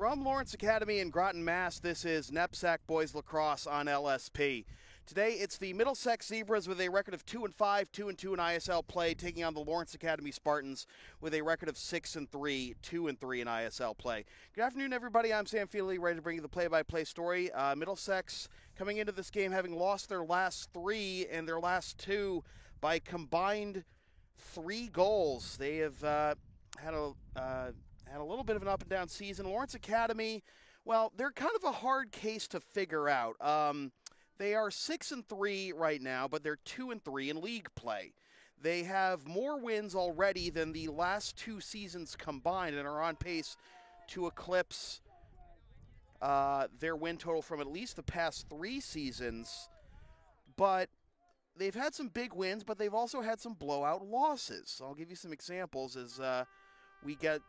From Lawrence Academy in Groton, Mass., this is NEPSAC Boys Lacrosse on LSP. Today, it's the Middlesex Zebras with a record of 2-5, 2-2 in ISL play, taking on the Lawrence Academy Spartans with a record of 6-3, 2-3 in ISL play. Good afternoon, everybody. I'm Sam Feely, ready to bring you the play-by-play story. Middlesex coming into this game having lost their last three and their last two by combined 3 goals. They have had a little bit of an up-and-down season. Lawrence Academy, well, they're kind of a hard case to figure out. They are 6-3 right now, but they're 2-3 in league play. They have more wins already than the last 2 seasons combined and are on pace to eclipse their win total from at least the past 3 seasons. But they've had some big wins, but they've also had some blowout losses. I'll give you some examples as we get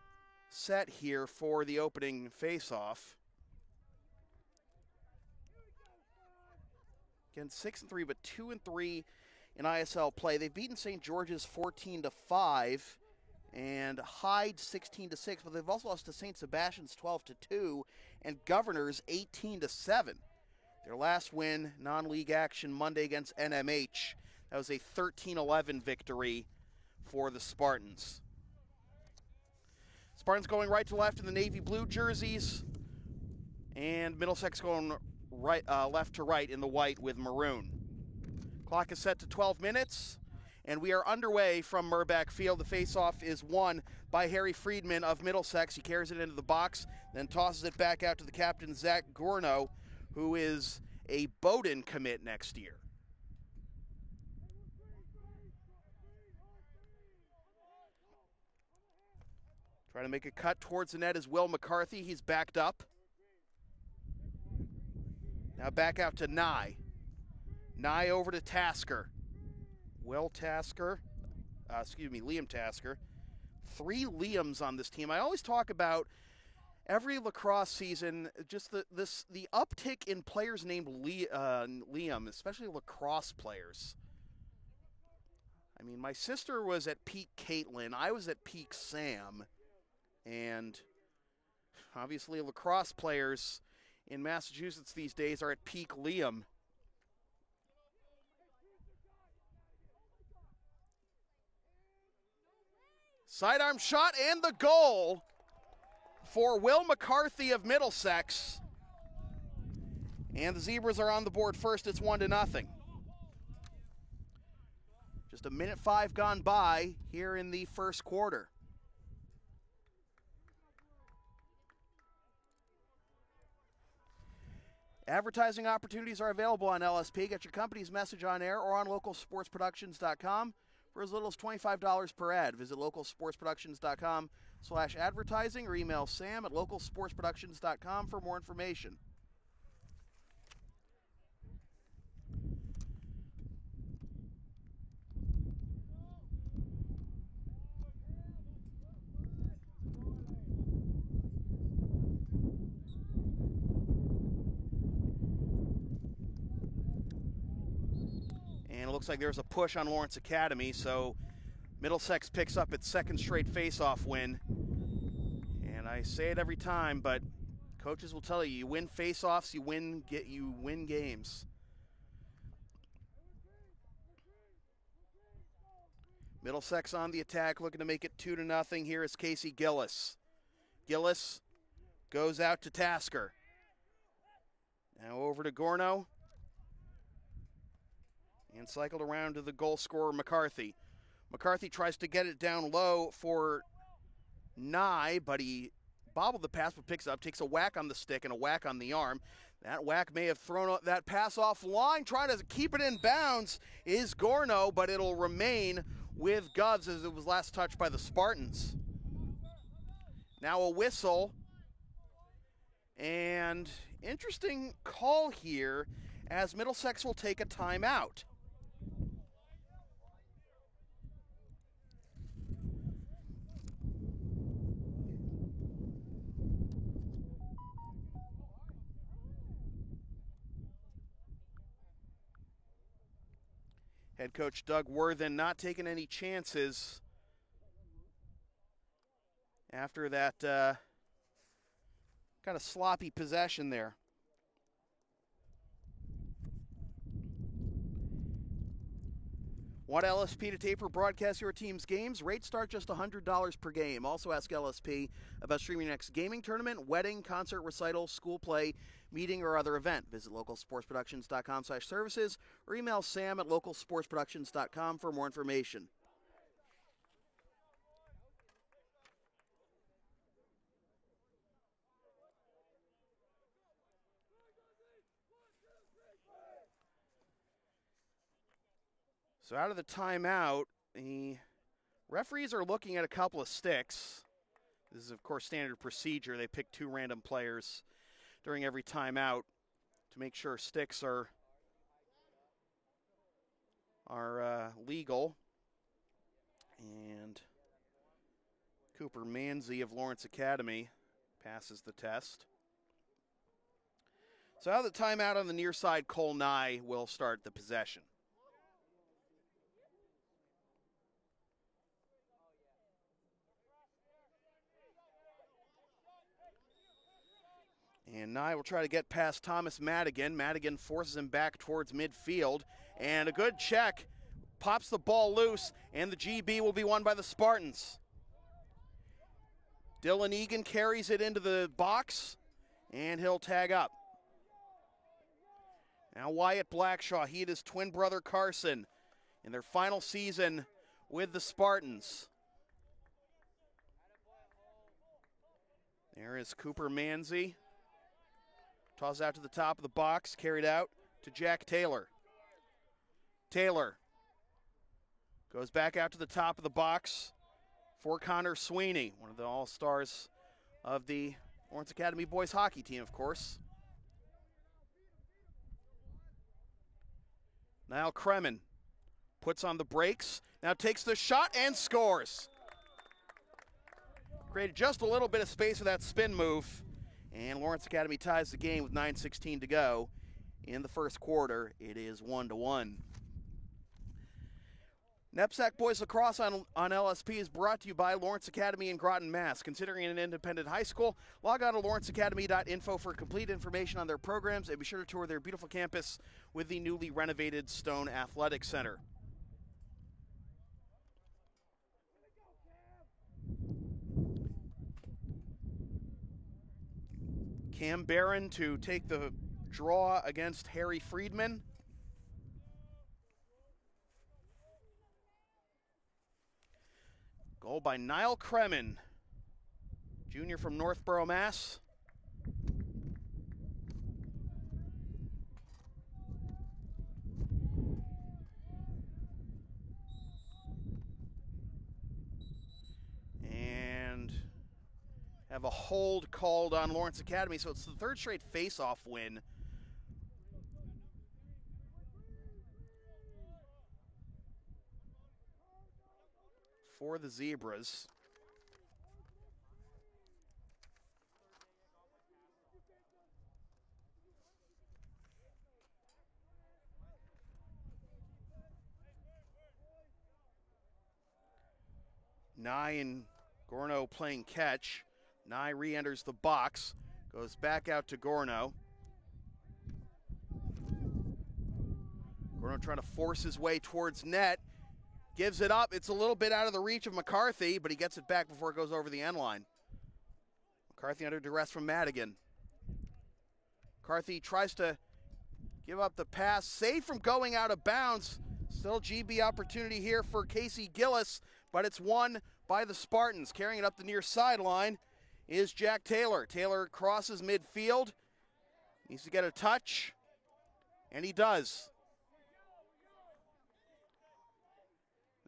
set here for the opening face-off. Again, 6-3, but 2-3 in ISL play. They've beaten St. George's 14-5 and Hyde 16-6, but they've also lost to St. Sebastian's 12-2 and Governors 18-7. Their last win, non-league action Monday against NMH. That was a 13-11 victory for the Spartans. Spartans going right to left in the navy blue jerseys, and Middlesex going right, left to right in the white with maroon. Clock is set to 12 minutes, and we are underway from Murbach Field. The faceoff is won by Harry Friedman of Middlesex. He carries it into the box, then tosses it back out to the captain, Zach Gorno, who is a Bowdoin commit next year. Trying to make a cut towards the net is Will McCarthy. He's backed up. Now back out to Nye. Nye over to Tasker. Liam Tasker. 3 Liams on this team. I always talk about every lacrosse season, just the uptick in players named Liam, especially lacrosse players. I mean, my sister was at peak Caitlin. I was at peak Sam. And obviously lacrosse players in Massachusetts these days are at peak Liam. Sidearm shot and the goal for Will McCarthy of Middlesex. And the Zebras are on the board first. It's 1-0. Just 1:05 minutes gone by here in the first quarter. Advertising opportunities are available on LSP. Get your company's message on air or on localsportsproductions.com for as little as $25 per ad. Visit localsportsproductions.com/advertising or email Sam at localsportsproductions.com for more information. And it looks like there's a push on Lawrence Academy, so Middlesex picks up its second straight face-off win. And I say it every time, but coaches will tell you, you win face-offs, you win games. Middlesex on the attack, looking to make it 2-0. Here is Casey Gillis. Gillis goes out to Tasker. Now over to Gorno. And cycled around to the goal scorer, McCarthy. McCarthy tries to get it down low for Nye, but he bobbled the pass, but picks it up, takes a whack on the stick and a whack on the arm. That whack may have thrown that pass off line. Trying to keep it in bounds is Gorno, but it'll remain with Govs as it was last touched by the Spartans. Now a whistle. And interesting call here as Middlesex will take a timeout. Head coach Doug Worthen not taking any chances after that kind of sloppy possession there. Want LSP to tape or broadcast your team's games? Rates start just $100 per game. Also ask LSP about streaming your next gaming tournament, wedding, concert, recital, school play, meeting, or other event. Visit localsportsproductions.com/services or email sam@localsportsproductions.com for more information. So out of the timeout, the referees are looking at a couple of sticks. This is, of course, standard procedure. They pick 2 random players during every timeout to make sure sticks are legal. And Cooper Manzi of Lawrence Academy passes the test. So out of the timeout on the near side, Cole Nye will start the possession. And Nye will try to get past Thomas Madigan. Madigan forces him back towards midfield. And a good check. Pops the ball loose, and the GB will be won by the Spartans. Dylan Egan carries it into the box, and he'll tag up. Now Wyatt Blackshaw, he and his twin brother Carson in their final season with the Spartans. There is Cooper Manzi. Toss out to the top of the box, carried out to Jack Taylor. Taylor goes back out to the top of the box for Connor Sweeney, one of the all-stars of the Lawrence Academy boys hockey team, of course. Niall Kremen puts on the brakes, now takes the shot and scores. Created just a little bit of space for that spin move. And Lawrence Academy ties the game with 9:16 to go in the first quarter. It is 1-1. NEPSAC Boys Lacrosse on LSP is brought to you by Lawrence Academy in Groton, Mass. Considering an independent high school, log on to lawrenceacademy.info for complete information on their programs, and be sure to tour their beautiful campus with the newly renovated Stone Athletic Center. Cam Barron to take the draw against Harry Friedman. Goal by Niall Kremen, junior from Northborough, Mass. And have a hold called on Lawrence Academy, so it's the third straight face-off win. For the Zebras. Nye and Gorno playing catch. Nye re-enters the box, goes back out to Gorno. Gorno trying to force his way towards net. Gives it up. It's a little bit out of the reach of McCarthy, but he gets it back before it goes over the end line. McCarthy under duress from Madigan. McCarthy tries to give up the pass, saved from going out of bounds. Still GB opportunity here for Casey Gillis, but it's won by the Spartans. Carrying it up the near sideline is Jack Taylor. Taylor crosses midfield. Needs to get a touch, and he does.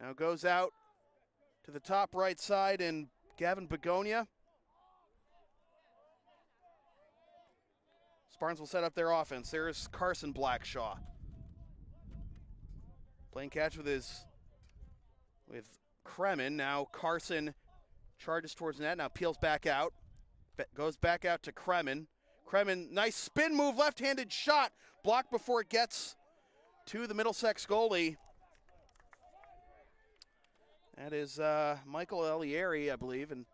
Now goes out to the top right side, and Gavin Begonia. Spartans will set up their offense. There's Carson Blackshaw. Playing catch with Kremen. Now Carson charges towards the net, now peels back out. Goes back out to Kremen. Kremen, nice spin move, left-handed shot. Blocked before it gets to the Middlesex goalie. That is Michael Elieri, I believe. And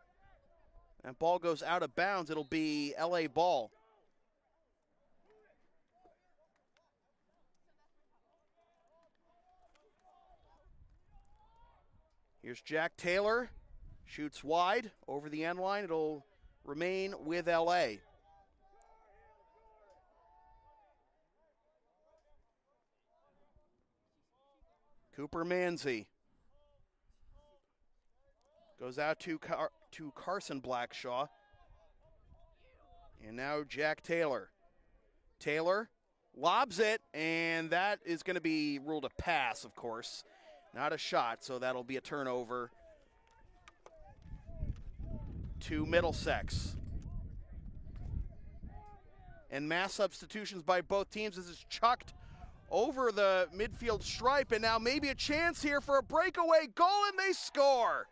That ball goes out of bounds. It'll be LA ball. Here's Jack Taylor. Shoots wide over the end line. It'll remain with LA. Cooper Manzi goes out to Carson Blackshaw. And now Jack Taylor. Taylor lobs it, and that is going to be ruled a pass, of course. Not a shot, so that'll be a turnover to Middlesex. And mass substitutions by both teams. This is chucked over the midfield stripe, and now maybe a chance here for a breakaway goal, and they score.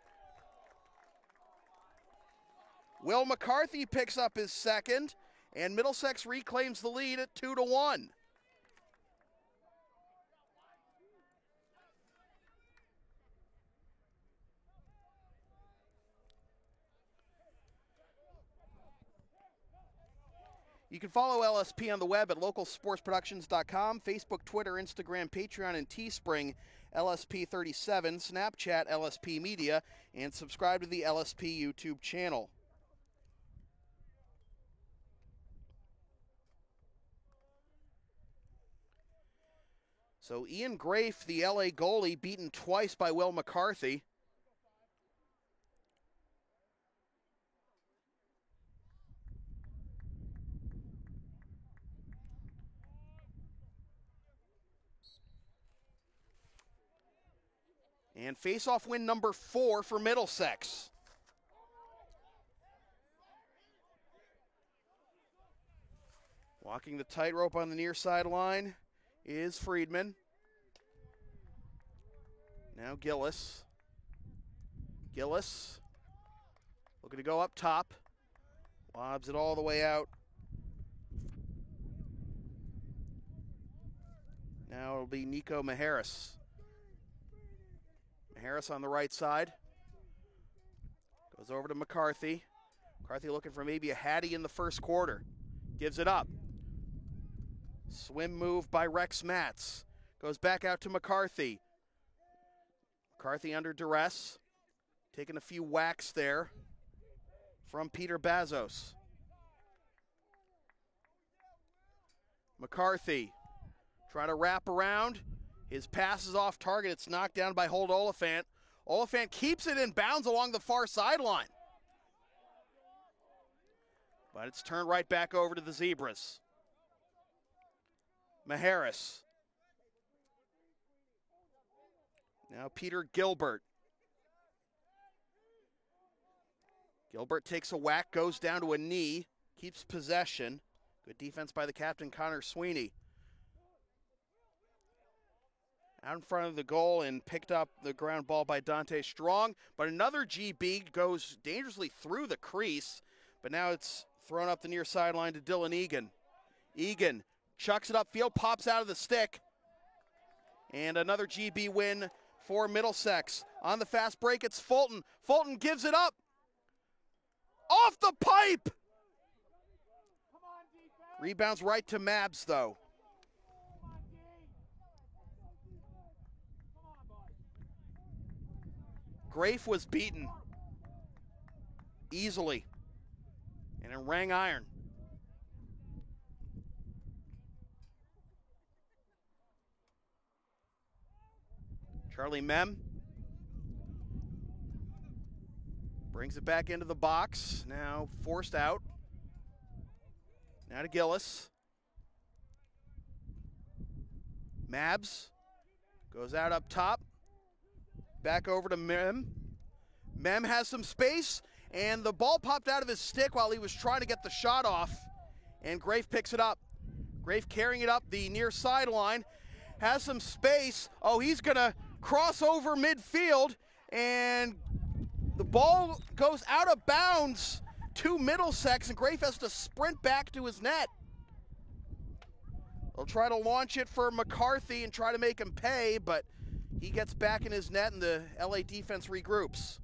Will McCarthy picks up his second, and Middlesex reclaims the lead at 2-1. You can follow LSP on the web at localsportsproductions.com, Facebook, Twitter, Instagram, Patreon, and Teespring, LSP37, Snapchat, LSP Media, and subscribe to the LSP YouTube channel. So Ian Grafe, the LA goalie, beaten twice by Will McCarthy. And face-off win number 4 for Middlesex. Walking the tightrope on the near sideline is Friedman. Now Gillis. Gillis looking to go up top. Lobs it all the way out. Now it'll be Nico Maharis. Harris on the right side. Goes over to McCarthy. McCarthy looking for maybe a Hattie in the first quarter. Gives it up. Swim move by Rex Matz. Goes back out to McCarthy. McCarthy under duress. Taking a few whacks there from Peter Bazos. McCarthy trying to wrap around. His pass is off target. It's knocked down by Holt Oliphant. Oliphant keeps it in bounds along the far sideline. But it's turned right back over to the Zebras. Maharis. Now Peter Gilbert. Gilbert takes a whack, goes down to a knee, keeps possession. Good defense by the captain, Connor Sweeney. Out in front of the goal and picked up the ground ball by Dante Strong. But another GB goes dangerously through the crease. But now it's thrown up the near sideline to Dylan Egan. Egan chucks it upfield, pops out of the stick. And another GB win for Middlesex. On the fast break, it's Fulton. Fulton gives it up. Off the pipe! Rebounds right to Mabs, though. Grafe was beaten easily and it rang iron. Charlie Mem brings it back into the box, now forced out. Now to Gillis. Mabs goes out up top. Back over to Mem. Mem has some space, and the ball popped out of his stick while he was trying to get the shot off, and Grafe picks it up. Grafe carrying it up the near sideline, has some space. Oh, he's going to cross over midfield, and the ball goes out of bounds to Middlesex, and Grafe has to sprint back to his net. They'll try to launch it for McCarthy and try to make him pay, but he gets back in his net and the LA defense regroups.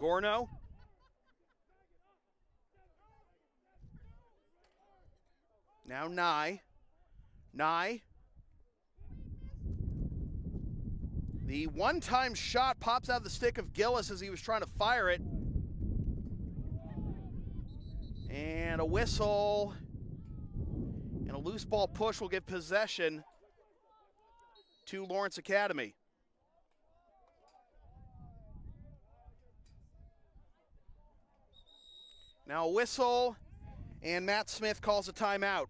Gorno. Now Nye. Nye. The one-time shot pops out of the stick of Gillis as he was trying to fire it. And a whistle and a loose ball push will give possession to Lawrence Academy. Now a whistle, and Matt Smith calls a timeout.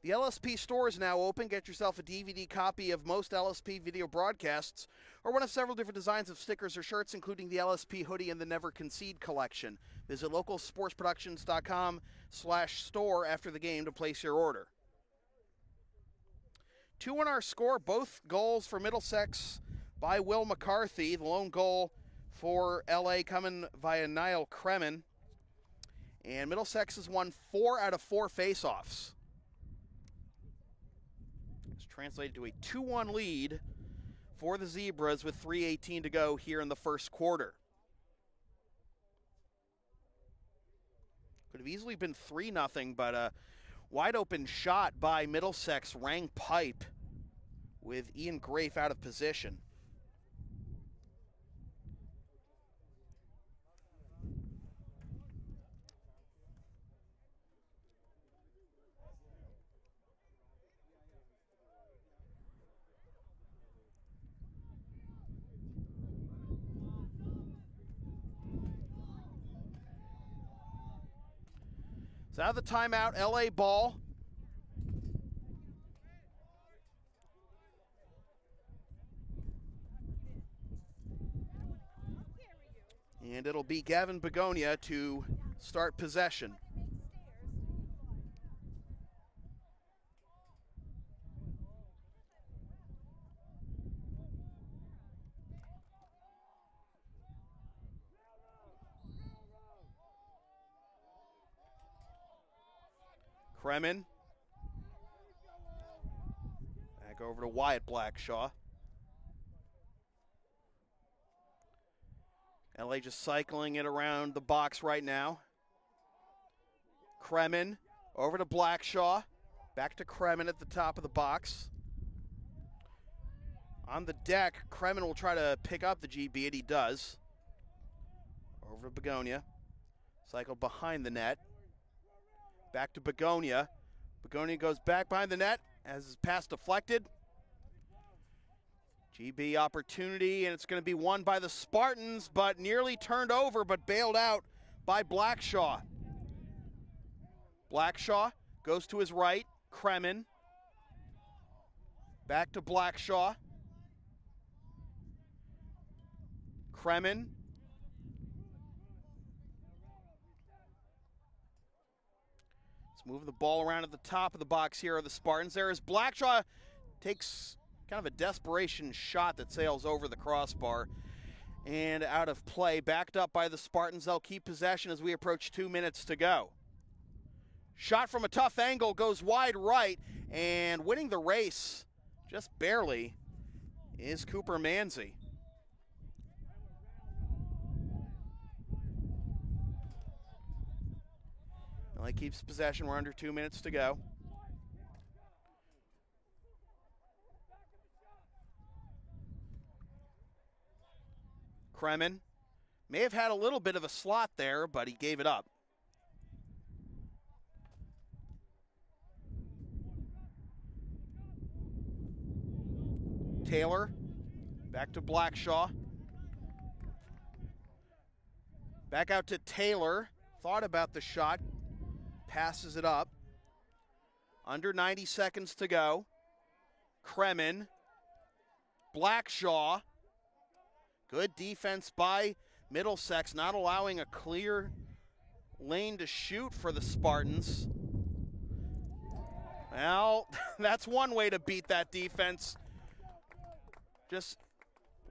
The LSP store is now open. Get yourself a DVD copy of most LSP video broadcasts or one of several different designs of stickers or shirts, including the LSP hoodie and the Never Concede collection. Visit localsportsproductions.com/store after the game to place your order. 2 on our score, both goals for Middlesex by Will McCarthy. The lone goal for LA coming via Niall Kremen. And Middlesex has won 4 out of 4 faceoffs. Translated to a 2-1 lead for the Zebras with 3:18 to go here in the first quarter. Could have easily been 3-0, but a wide open shot by Middlesex rang pipe with Ian Grafe out of position. So out of the timeout, LA ball. And it'll be Gavin Begonia to start possession. Kremen. Back over to Wyatt Blackshaw. LA just cycling it around the box right now. Kremen over to Blackshaw. Back to Kremen at the top of the box. On the deck, Kremen will try to pick up the GB, and he does. Over to Begonia. Cycle behind the net. Back to Begonia. Begonia goes back behind the net as his pass deflected. GB opportunity, and it's going to be won by the Spartans, but nearly turned over, but bailed out by Blackshaw. Blackshaw goes to his right. Kremen. Back to Blackshaw. Kremen. Moving the ball around at the top of the box here are the Spartans. There is Blackshaw, takes kind of a desperation shot that sails over the crossbar and out of play. Backed up by the Spartans. They'll keep possession as we approach 2 minutes to go. Shot from a tough angle goes wide right, and winning the race just barely is Cooper Manzi. LA keeps possession. We're under 2 minutes to go. Kremen may have had a little bit of a slot there, but he gave it up. Taylor back to Blackshaw. Back out to Taylor. Thought about the shot. Passes it up. Under 90 seconds to go. Kremen. Blackshaw. Good defense by Middlesex, not allowing a clear lane to shoot for the Spartans. Well, that's one way to beat that defense. Just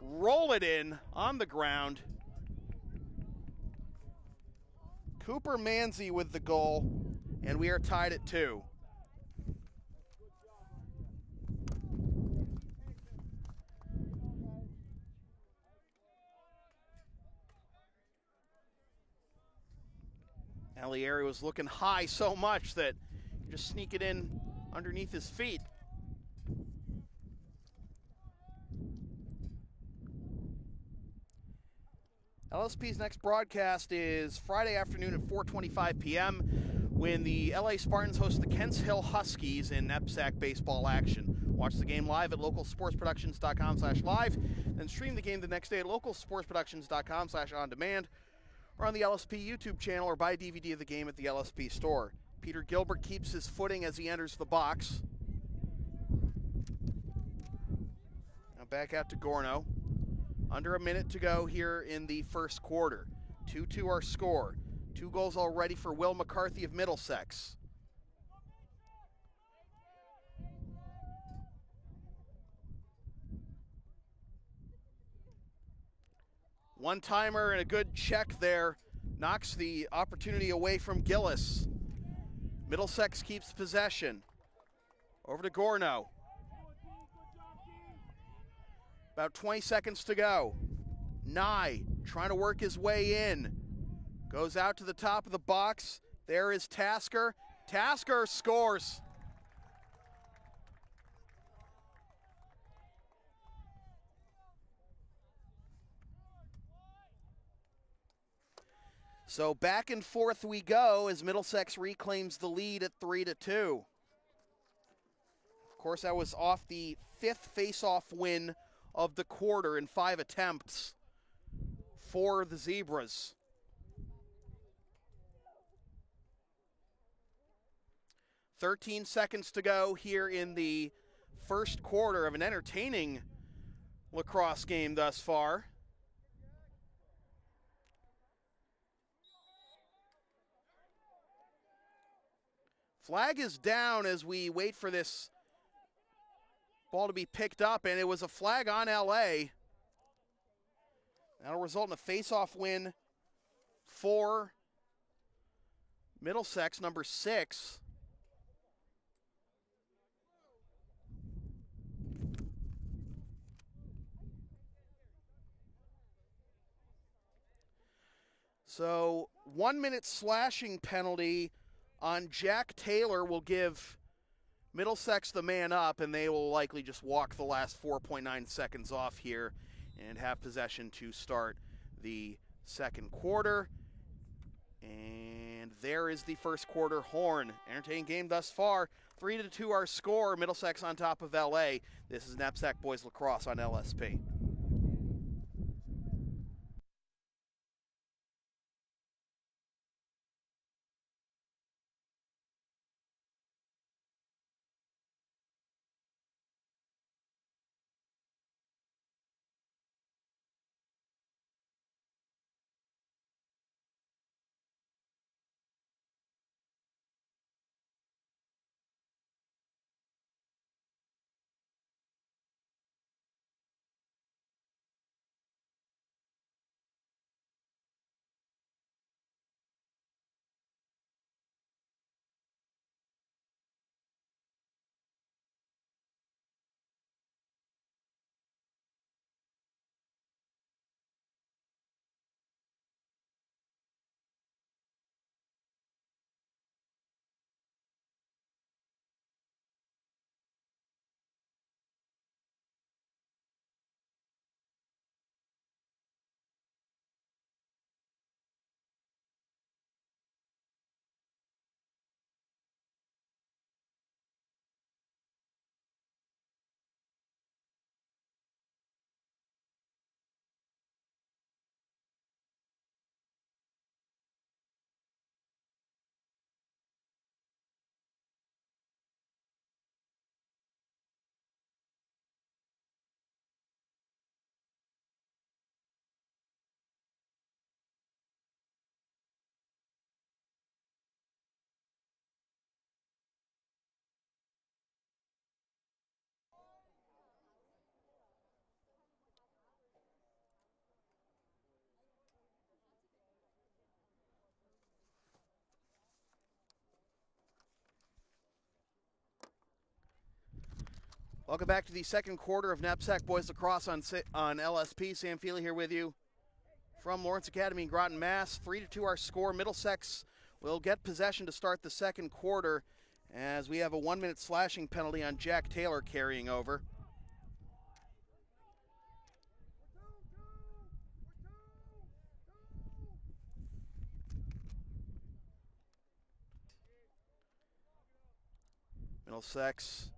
roll it in on the ground. Cooper Manzi with the goal, and we are tied at 2. Well, the area was looking high so much that you just sneak it in underneath his feet. LSP's next broadcast is Friday afternoon at 4:25 p.m. when the LA Spartans host the Kents Hill Huskies in NEPSAC baseball action. Watch the game live at localsportsproductions.com/live, then stream the game the next day at localsportsproductions.com/on-demand, or on the LSP YouTube channel, or buy a DVD of the game at the LSP store. Peter Gilbert keeps his footing as he enters the box. Now back out to Gorno. Under a minute to go here in the first quarter. 2-2 our score. 2 goals already for Will McCarthy of Middlesex. One-timer and a good check there knocks the opportunity away from Gillis. Middlesex keeps possession. Over to Gorno. About 20 seconds to go. Nye trying to work his way in. Goes out to the top of the box. There is Tasker. Tasker scores. So back and forth we go as Middlesex reclaims the lead at 3-2. Of course, that was off the 5th face-off win of the quarter in 5 attempts for the Zebras. "13 seconds to go here in the first quarter of an entertaining lacrosse game thus far. Flag is down as we wait for this ball to be picked up, and it was a flag on LA. That'll result in a face-off win for Middlesex, number 6. So 1 minute slashing penalty on Jack Taylor will give Middlesex the man up, and they will likely just walk the last 4.9 seconds off here and have possession to start the second quarter. And there is the first quarter horn. Entertaining game thus far. 3-2 our score. Middlesex on top of LA. This is NEPSAC Boys Lacrosse on LSP. Welcome back to the second quarter of NEPSAC Boys Lacrosse on LSP. Sam Feely here with you from Lawrence Academy in Groton, Mass. 3-2 our score. Middlesex will get possession to start the second quarter as we have a 1-minute slashing penalty on Jack Taylor carrying over. Middlesex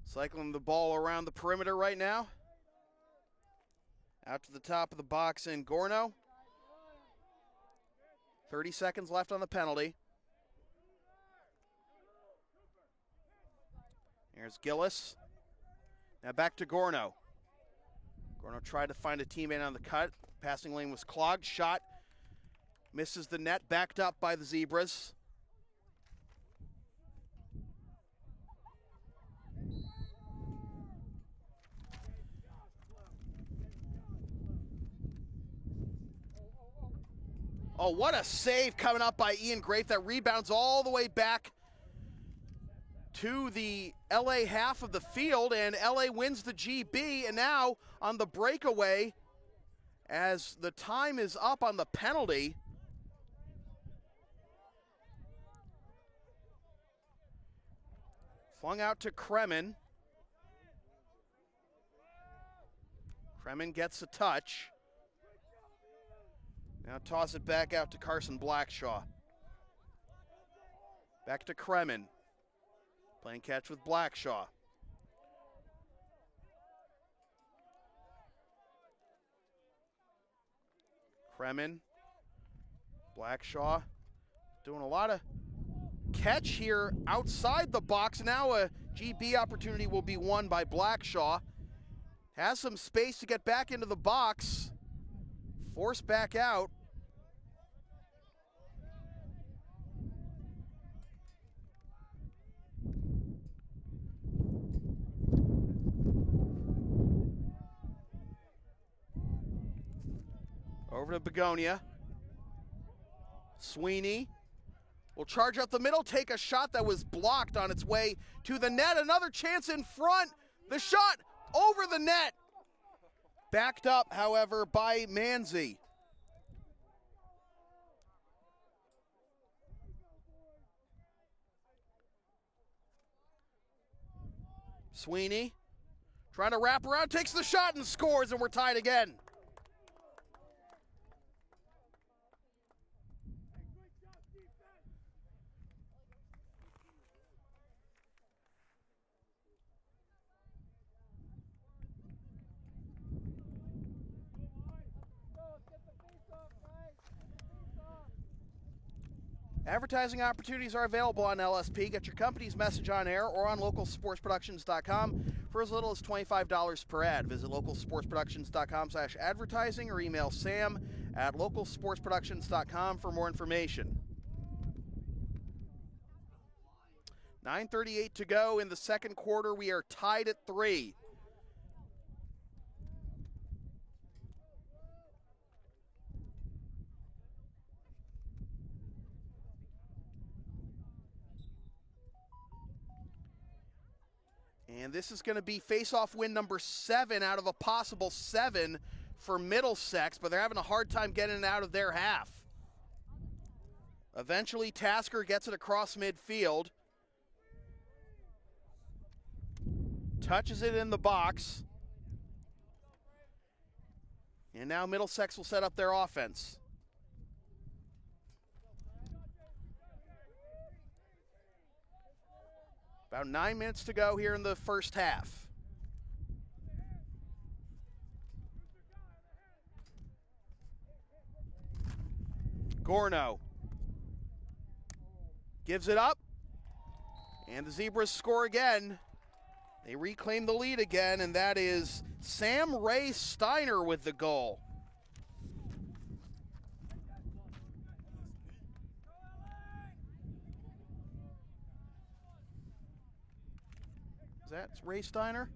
cycling the ball around the perimeter right now. Out to the top of the box in Gorno. 30 seconds left on the penalty. Here's Gillis. Now back to Gorno. Gorno tried to find a teammate on the cut. Passing lane was clogged. Shot misses the net. Backed up by the Zebras. Oh, what a save coming up by Ian Grafe. That rebounds all the way back to the LA half of the field, and LA wins the GB. And now on the breakaway, as the time is up on the penalty, flung out to Kremen. Kremen gets a touch. Now toss it back out to Carson Blackshaw. Back to Kremen. Playing catch with Blackshaw. Kremen. Blackshaw. Doing a lot of catch here outside the box. Now a GB opportunity will be won by Blackshaw. Has some space to get back into the box. Forced back out. Over to Begonia. Sweeney will charge up the middle, take a shot that was blocked on its way to the net. Another chance in front. The shot over the net. Backed up, however, by Manzi. Sweeney trying to wrap around, takes the shot and scores, and we're tied again. Advertising opportunities are available on LSP. Get your company's message on air or on localsportsproductions.com for as little as $25 per ad. Visit localsportsproductions.com/advertising or email sam@localsportsproductions.com for more information. 9:38 to go in the second quarter. We are tied at 3. And this is going to be face-off win number 7 out of a possible 7 for Middlesex, but they're having a hard time getting it out of their half. Eventually, Tasker gets it across midfield. Touches it in the box. And now Middlesex will set up their offense. About 9 minutes to go here in the first half. Gorno gives it up, and the Zebras score again. They reclaim the lead again, and that is Sam Ray Steiner with the goal. Is that Ray Steiner?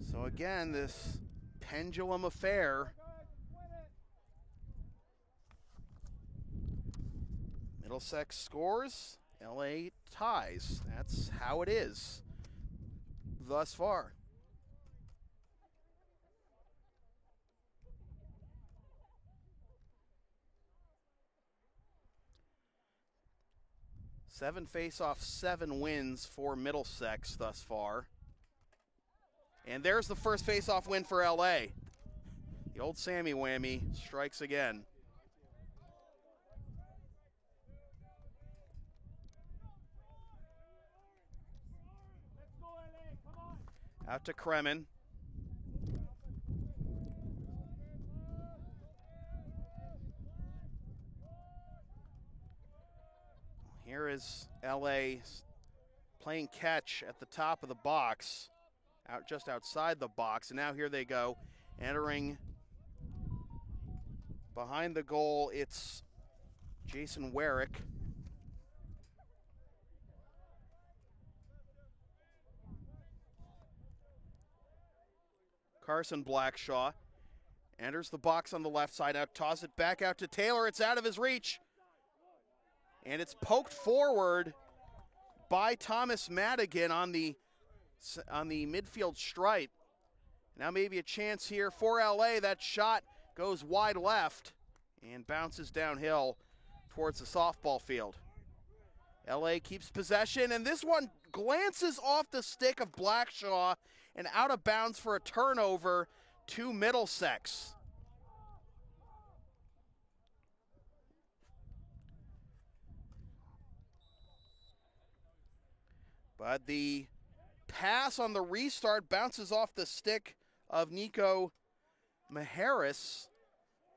So again, this pendulum affair. Middlesex scores, LA ties. That's how it is thus far. Seven face-off, 7 wins for Middlesex thus far. And there's the first face-off win for LA. The old Sammy Whammy strikes again. Out to Kremen. Here is LA playing catch at the top of the box, just outside the box, and now here they go, entering behind the goal. It's Jason Werrick. Carson Blackshaw enters the box on the left side, out, toss it back out to Taylor. It's out of his reach. And it's poked forward by Thomas Madigan on the midfield stripe. Now maybe a chance here for LA. That shot goes wide left and bounces downhill towards the softball field. LA keeps possession, and this one glances off the stick of Blackshaw and out of bounds for a turnover to Middlesex. But the pass on the restart bounces off the stick of Nico Maharis,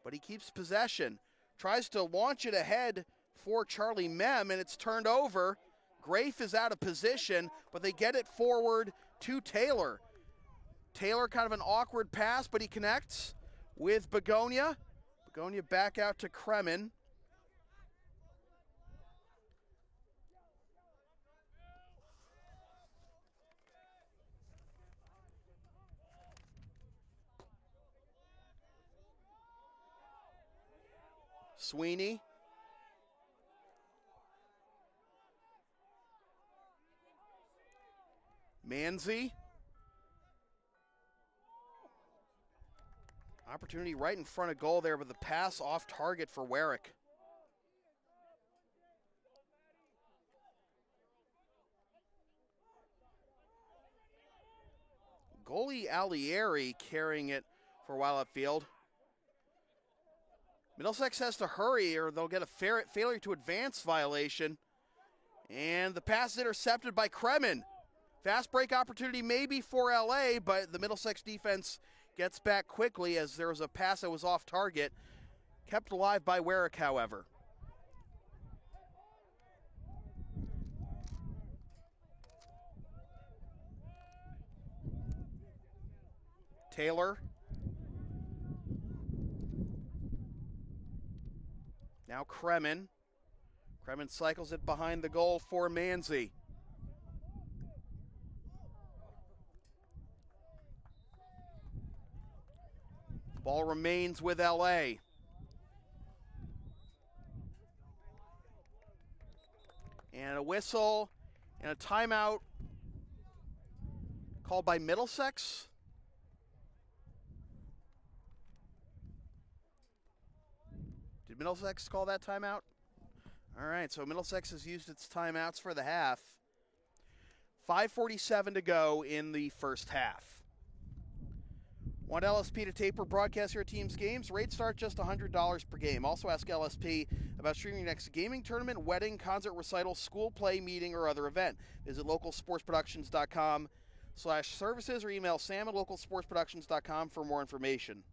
but he keeps possession. Tries to launch it ahead for Charlie Mem, and it's turned over. Grafe is out of position, but they get it forward to Taylor. Taylor, kind of an awkward pass, but he connects with Begonia. Begonia back out to Kremen. Sweeney. Manzi. Opportunity right in front of goal there, but the pass off target for Werrick. Goalie Alieri carrying it for a while upfield. Middlesex has to hurry or they'll get a failure to advance violation. And the pass is intercepted by Kremen. Fast break opportunity maybe for LA, but the Middlesex defense gets back quickly as there was a pass that was off target. Kept alive by Werrick, however. Taylor. Now Kremen. Kremen cycles it behind the goal for Manzi. Ball remains with LA. And a whistle and a timeout called by Middlesex. Did Middlesex call that timeout? All right, so Middlesex has used its timeouts for the half. 5:47 to go in the first half. Want LSP to tape or broadcast your team's games? Rates start just $100 per game. Also ask LSP about streaming your next gaming tournament, wedding, concert, recital, school play, meeting, or other event. Visit localsportsproductions.com/services or email sam@localsportsproductions.com for more information.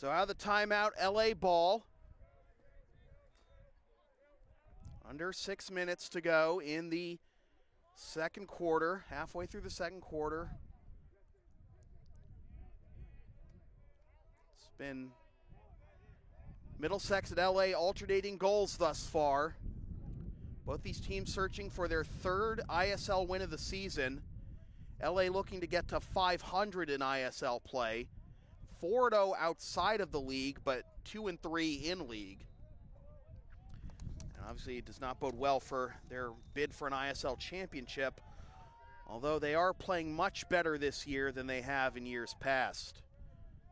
So out of the timeout, LA ball. Under 6 minutes to go in the second quarter, halfway through the second quarter. It's been Middlesex and LA alternating goals thus far. Both these teams searching for their third ISL win of the season. LA looking to get to 500 in ISL play. 4-0 outside of the league, but 2-3 in league. And obviously it does not bode well for their bid for an ISL championship, although they are playing much better this year than they have in years past.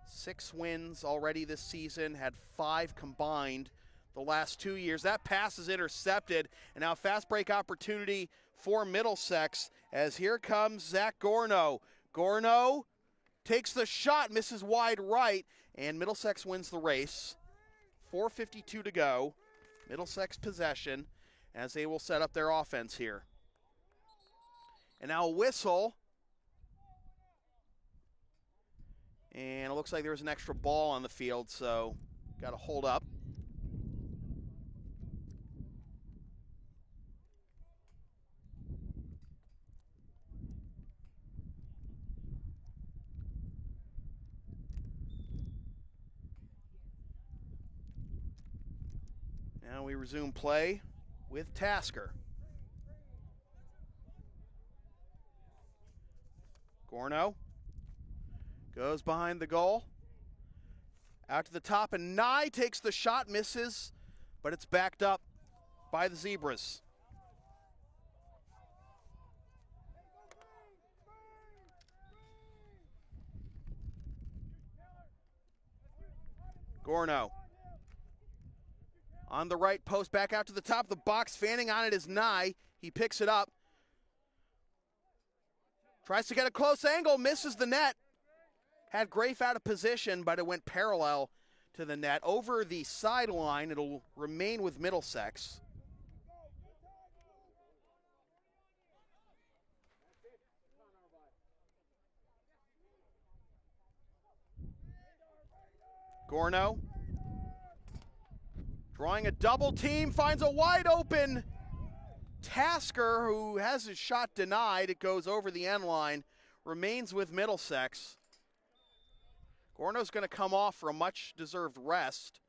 6 wins already this season, had 5 combined the last 2 years. That pass is intercepted, and now fast break opportunity for Middlesex as here comes Zach Gorno. Gorno takes the shot, misses wide right, and Middlesex wins the race. 4:52 to go. Middlesex possession as they will set up their offense here. And now a whistle. And it looks like there was an extra ball on the field, so got to hold up. Now we resume play with Tasker. Gorno goes behind the goal. Out to the top, and Nye takes the shot, misses, but it's backed up by the Zebras. Gorno on the right post, back out to the top of the box. Fanning on it is Nye. He picks it up. Tries to get a close angle, misses the net. Had Grafe out of position, but it went parallel to the net. Over the sideline, it'll remain with Middlesex. Gorno drawing a double team, finds a wide open Tasker, who has his shot denied. It goes over the end line, remains with Middlesex. Gorno's going to come off for a much-deserved rest.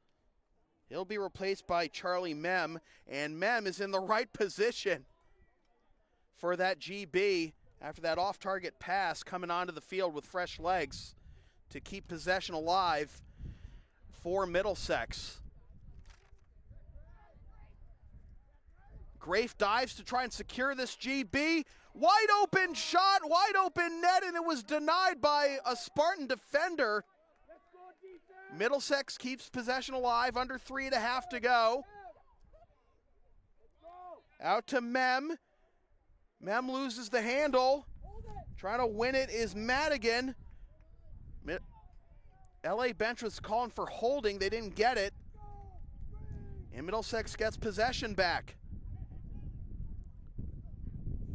He'll be replaced by Charlie Mem, and Mem is in the right position for that GB after that off-target pass, coming onto the field with fresh legs to keep possession alive for Middlesex. Grafe dives to try and secure this GB. Wide open shot, wide open net, and it was denied by a Spartan defender. Middlesex keeps possession alive, under 3.5 to go. Out to Mem. Mem loses the handle. Trying to win it is Madigan. LA bench was calling for holding. They didn't get it. And Middlesex gets possession back.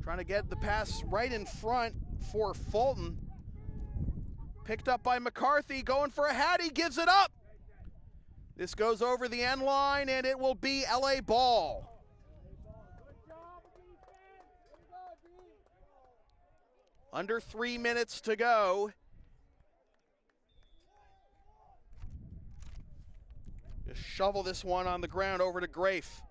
Trying to get the pass right in front for Fulton. Picked up by McCarthy, going for a Hattie, gives it up. This goes over the end line, and it will be LA ball. Under 3 minutes to go. Just shovel this one on the ground over to Grafe.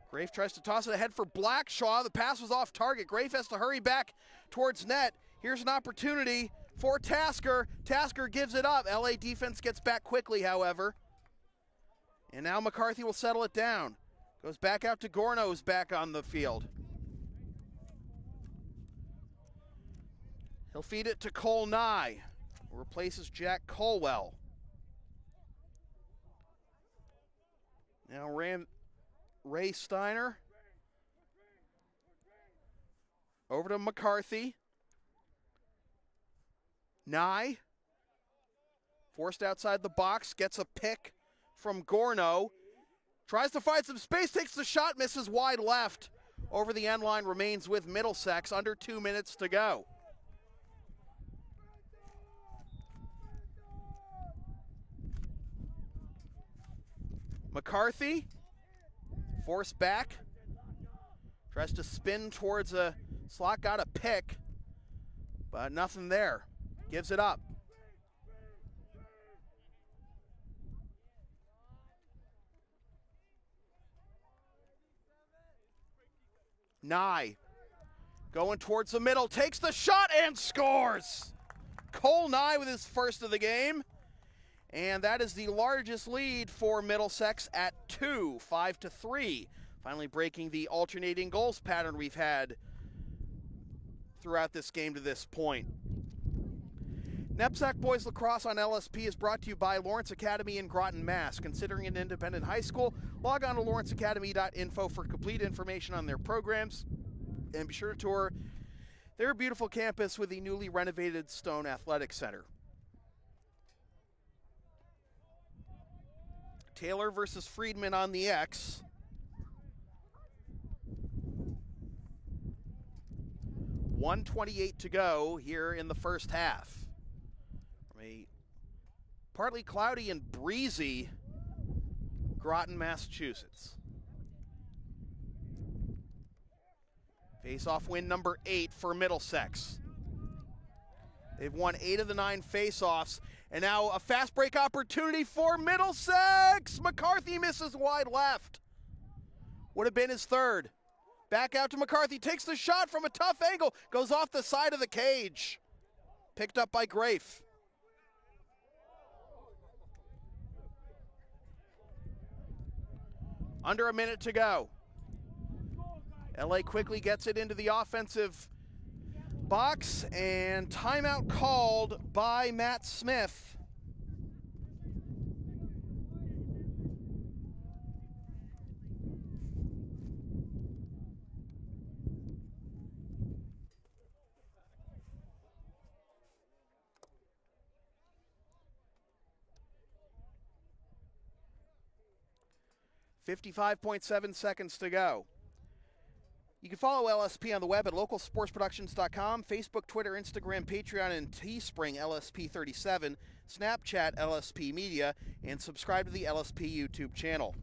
Grafe tries to toss it ahead for Blackshaw. The pass was off target. Grafe has to hurry back towards net. Here's an opportunity for Tasker. Tasker gives it up. LA defense gets back quickly, however. And now McCarthy will settle it down. Goes back out to Gorno, who's back on the field. He'll feed it to Cole Nye, who replaces Jack Colwell. Now Ray Steiner over to McCarthy. Nye forced outside the box, gets a pick from Gorno. Tries to find some space, takes the shot, misses wide left. over the end line remains with Middlesex. Under 2 minutes to go. McCarthy, forced back, tries to spin towards a slot, got a pick, but nothing there. Gives it up. Nye going towards the middle, takes the shot and scores. Cole Nye with his first of the game. And that is the largest lead for Middlesex at 2, 5-3. Finally breaking the alternating goals pattern we've had throughout this game to this point. NEPSAC Boys Lacrosse on LSP is brought to you by Lawrence Academy in Groton, Mass. Considering an independent high school, log on to lawrenceacademy.info for complete information on their programs. And be sure to tour their beautiful campus with the newly renovated Stone Athletic Center. Taylor versus Friedman on the X. .128 to go here in the first half. From a partly cloudy and breezy Groton, Massachusetts. Face-off win number 8 for Middlesex. They've won 8 of the 9 face-offs. And now a fast break opportunity for Middlesex. McCarthy misses wide left. Would have been his third. Back out to McCarthy, takes the shot from a tough angle, goes off the side of the cage. Picked up by Grafe. Under a minute to go. LA quickly gets it into the offensive box, and timeout called by Matt Smith. .57 seconds to go. You can follow LSP on the web at localsportsproductions.com, Facebook, Twitter, Instagram, Patreon, and Teespring LSP37, Snapchat LSP Media, and subscribe to the LSP YouTube channel.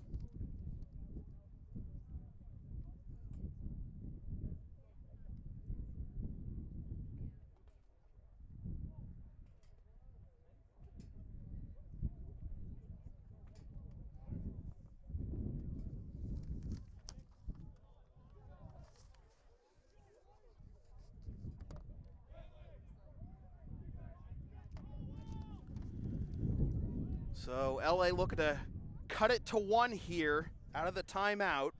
So LA looking to cut it to 1 here out of the timeout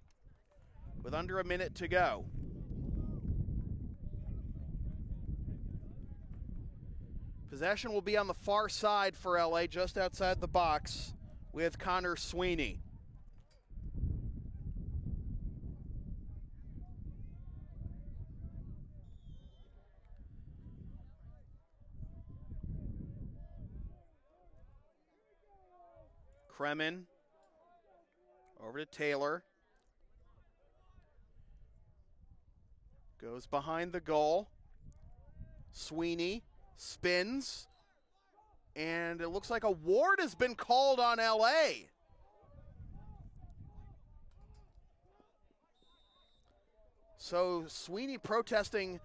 with under a minute to go. Possession will be on the far side for LA, just outside the box with Connor Sweeney. Kremen over to Taylor. Goes behind the goal. Sweeney spins. And it looks like a ward has been called on LA. So Sweeney protesting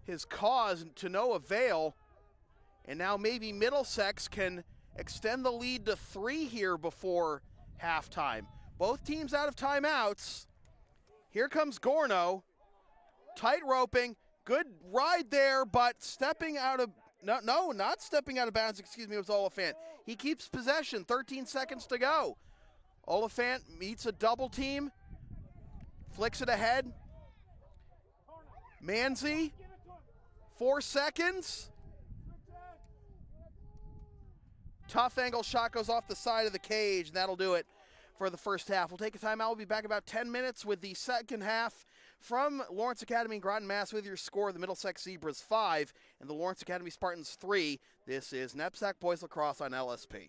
his cause to no avail. And now maybe Middlesex can extend the lead to 3 here before halftime. Both teams out of timeouts. Here comes Gorno. Tight roping. Good ride there, but stepping out of, no, not stepping out of bounds, excuse me, it was Oliphant. He keeps possession, 13 seconds to go. Oliphant meets a double team. Flicks it ahead. Manzi, 4 seconds. Tough angle shot goes off the side of the cage, and that'll do it for the first half. We'll take a timeout. We'll be back about 10 minutes with the second half from Lawrence Academy in Groton, Mass. With your score, the Middlesex Zebras 5 and the Lawrence Academy Spartans 3. This is NEPSAC Boys Lacrosse on LSP.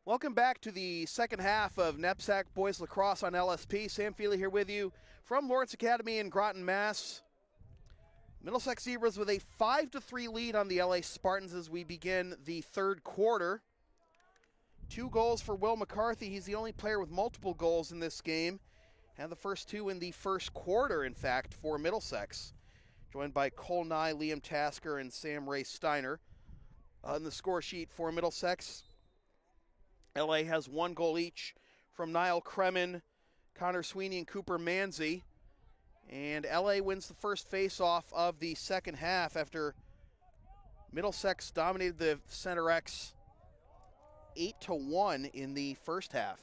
Welcome back to the second half of NEPSAC Boys Lacrosse on LSP. Sam Feely here with you from Lawrence Academy in Groton, Mass. Middlesex Zebras with a 5-3 lead on the LA Spartans as we begin the third quarter. 2 goals for Will McCarthy. He's the only player with multiple goals in this game. And the first 2 in the first quarter, in fact, for Middlesex. Joined by Cole Nye, Liam Tasker, and Sam Ray Steiner. On the score sheet for Middlesex, LA has 1 goal each from Niall Kremen, Connor Sweeney, and Cooper Manzi. And LA wins the first face-off of the second half after Middlesex dominated the Center X 8-1 in the first half.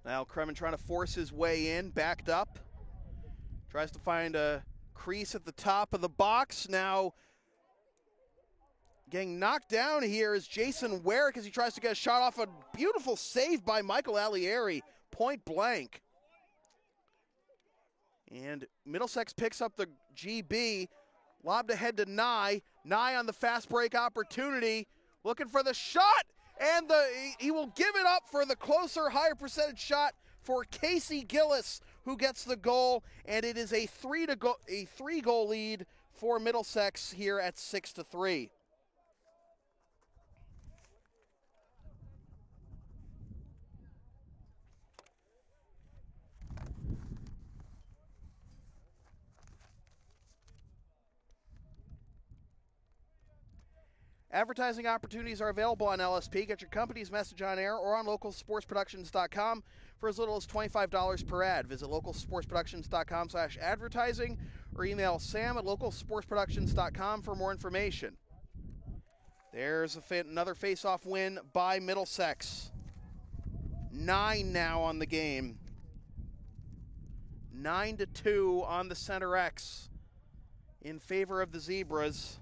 Now Kremen trying to force his way in, backed up. Tries to find a crease at the top of the box. Now getting knocked down here is Jason Werrick as he tries to get a shot off. A beautiful save by Michael Alieri, point blank. And Middlesex picks up the GB, lobbed ahead to Nye. Nye on the fast break opportunity, looking for the shot. And he will give it up for the closer, higher percentage shot for Casey Gillis, who gets the goal. And it is a 3-goal lead for Middlesex here at 6-3. Advertising opportunities are available on LSP. Get your company's message on air or on localsportsproductions.com for as little as $25 per ad. Visit localsportsproductions.com/advertising or email sam@localsportsproductions.com for more information. There's another face-off win by Middlesex. 9 now on the game. 9-2 on the Center X in favor of the Zebras.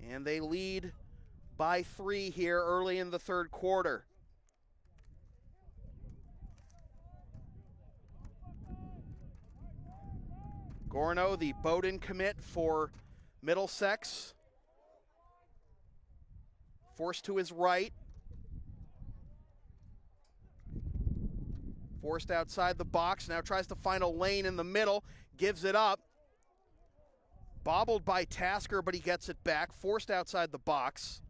And they lead by 3 here early in the third quarter. Gorno, the Bowdoin commit for Middlesex. Forced to his right. Forced outside the box. Now tries to find a lane in the middle. Gives it up. Bobbled by Tasker, but he gets it back. Forced outside the box.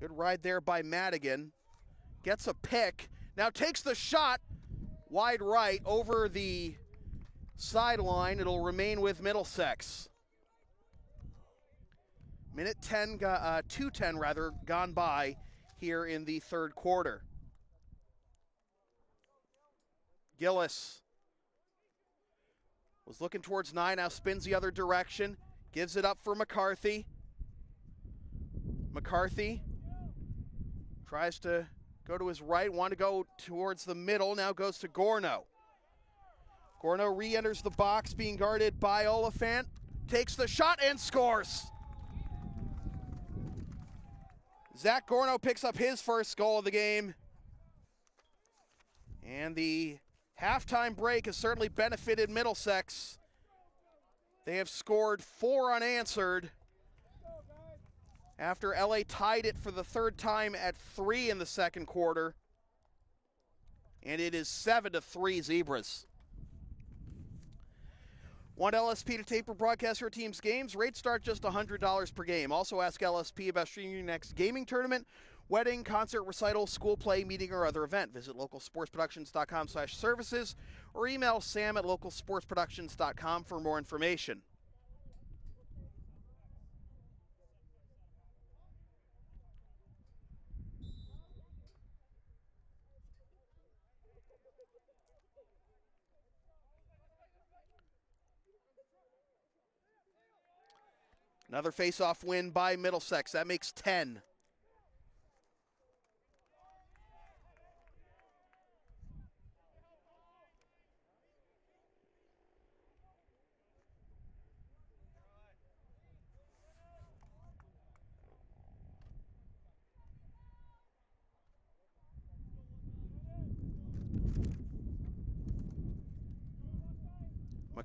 Good ride there by Madigan. Gets a pick. Now takes the shot. Wide right over the sideline. It'll remain with Middlesex. Minute 10, 2:10 rather, gone by here in the third quarter. Gillis was looking towards 9, now spins the other direction. Gives it up for McCarthy. McCarthy tries to go to his right, want to go towards the middle, now goes to Gorno. Gorno re-enters the box, being guarded by Oliphant. Takes the shot and scores. Zach Gorno picks up his first goal of the game. And the halftime break has certainly benefited Middlesex. They have scored 4 unanswered after LA tied it for the third time at 3 in the second quarter. And it is 7-3 Zebras. Want LSP to tape or broadcast your team's games? Rates start just $100 per game. Also ask LSP about streaming your next gaming tournament, wedding, concert, recital, school play, meeting, or other event. Visit localsportsproductions.com/services or email sam@localsportsproductions.com for more information. Another face-off win by Middlesex. That makes 10.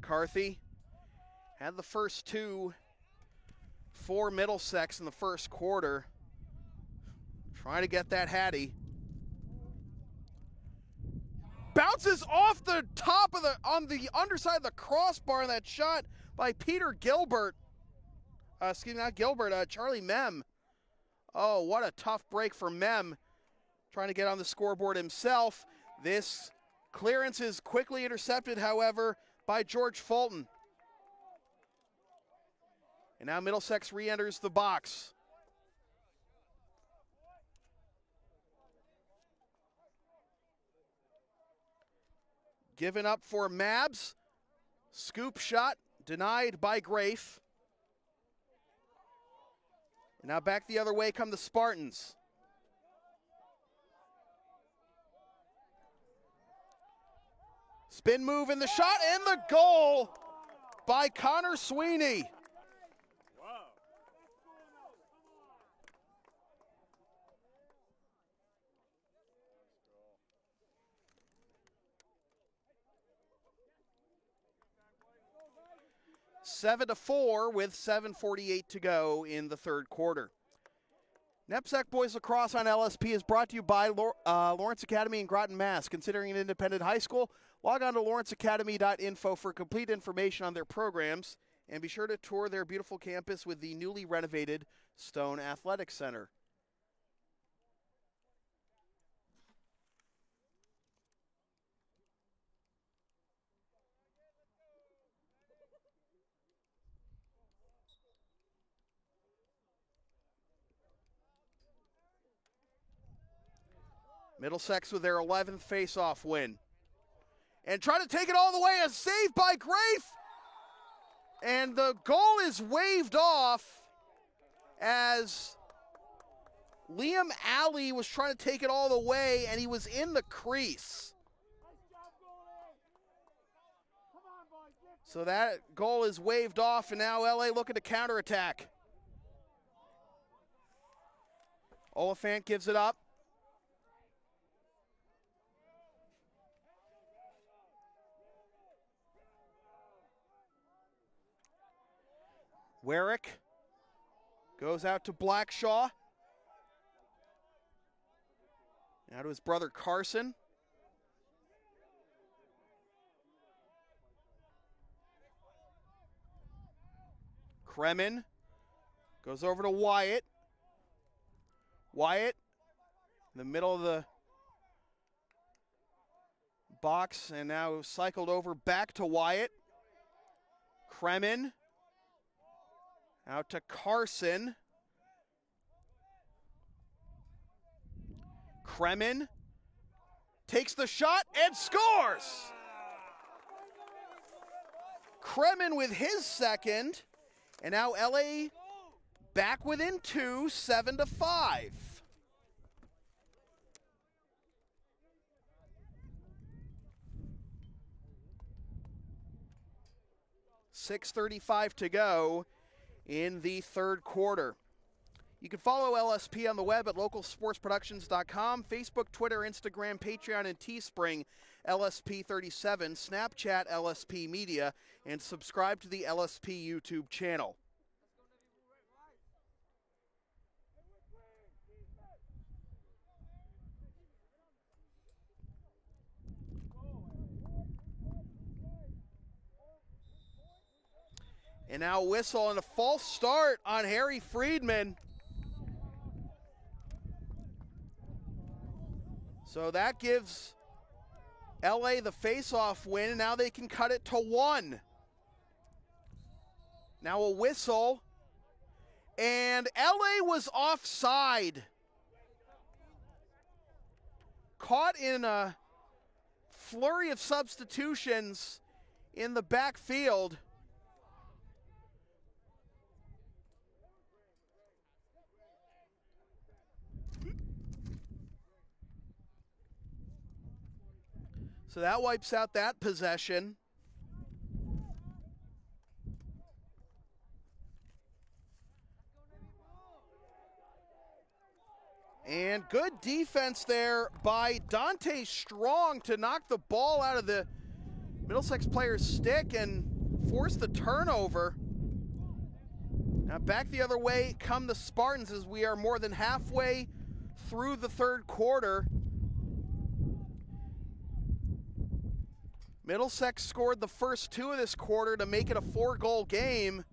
McCarthy had the first two for Middlesex in the first quarter. Trying to get that Hattie. Bounces off the top of on the underside of the crossbar in that shot by Peter Gilbert. Excuse me, not Gilbert, Charlie Mem. Oh, what a tough break for Mem. Trying to get on the scoreboard himself. This clearance is quickly intercepted, however, by George Fulton. And now Middlesex re-enters the box. Given up for Mabs. Scoop shot denied by Grafe. And now back the other way come the Spartans. Spin move in the shot and the goal by Connor Sweeney. 7-4 with 7:48 to go in the third quarter. NEPSAC Boys Lacrosse on LSP is brought to you by Lawrence Academy in Groton, Mass. Considering an independent high school, log on to lawrenceacademy.info for complete information on their programs, and be sure to tour their beautiful campus with the newly renovated Stone Athletic Center. Middlesex with their 11th face-off win. And trying to take it all the way, a save by Grafe. And the goal is waved off as Liam Alley was trying to take it all the way, and he was in the crease. So that goal is waved off, and now LA looking to counterattack. Oliphant gives it up. Warwick goes out to Blackshaw. Now to his brother Carson. Kremen goes over to Wyatt. Wyatt in the middle of the box and now cycled over back to Wyatt. Kremen out to Carson. Kremen takes the shot and scores! Kremen with his second, and now LA back within 2, 7-5. .6:35 to go in the third quarter. You can follow LSP on the web at localsportsproductions.com, Facebook, Twitter, Instagram, Patreon, and Teespring, LSP37, Snapchat, LSP Media, and subscribe to the LSP YouTube channel. And now whistle and a false start on Harry Friedman. So that gives LA the face-off win, and now they can cut it to 1. Now a whistle, and LA was offside. Caught in a flurry of substitutions in the backfield. So that wipes out that possession. And good defense there by Dante Strong to knock the ball out of the Middlesex player's stick, and forced the turnover. Now back the other way come the Spartans as we are more than halfway through the third quarter. Middlesex scored the first 2 of this quarter to make it a 4-goal game.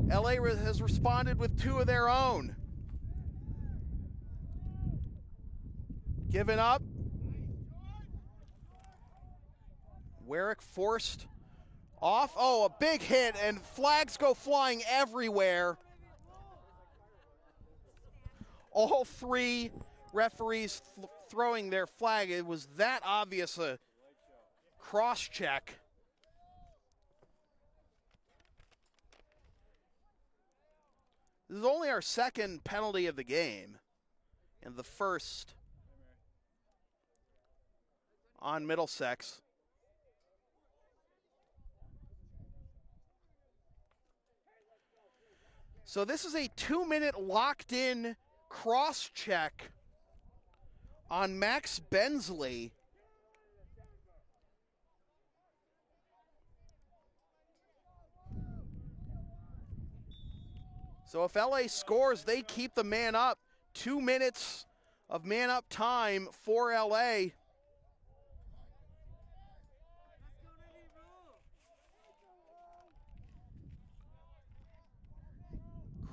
LA has responded with 2 of their own. Given up. Warwick forced off. Oh, a big hit, and flags go flying everywhere. All 3 referees throwing their flag. It was that obvious a cross-check. This is only our second penalty of the game, and the first on Middlesex. So this is a 2-minute locked-in cross-check on Max Bensley. So if LA scores, they keep the man up. 2 minutes of man up time for LA.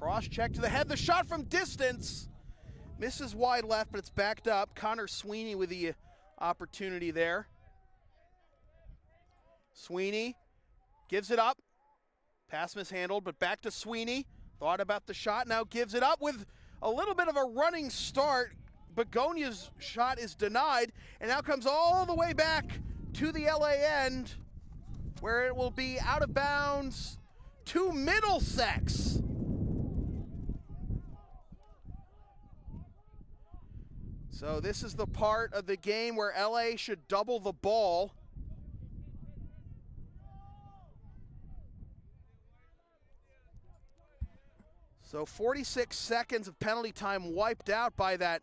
Cross check to the head. The shot from distance misses wide left, but it's backed up. Connor Sweeney with the opportunity there. Sweeney gives it up. Pass mishandled, but back to Sweeney. Thought about the shot, now gives it up with a little bit of a running start. Begonia's shot is denied, and now comes all the way back to the LA end, where it will be out of bounds to Middlesex. So this is the part of the game where LA should double the ball. So 46 seconds of penalty time wiped out by that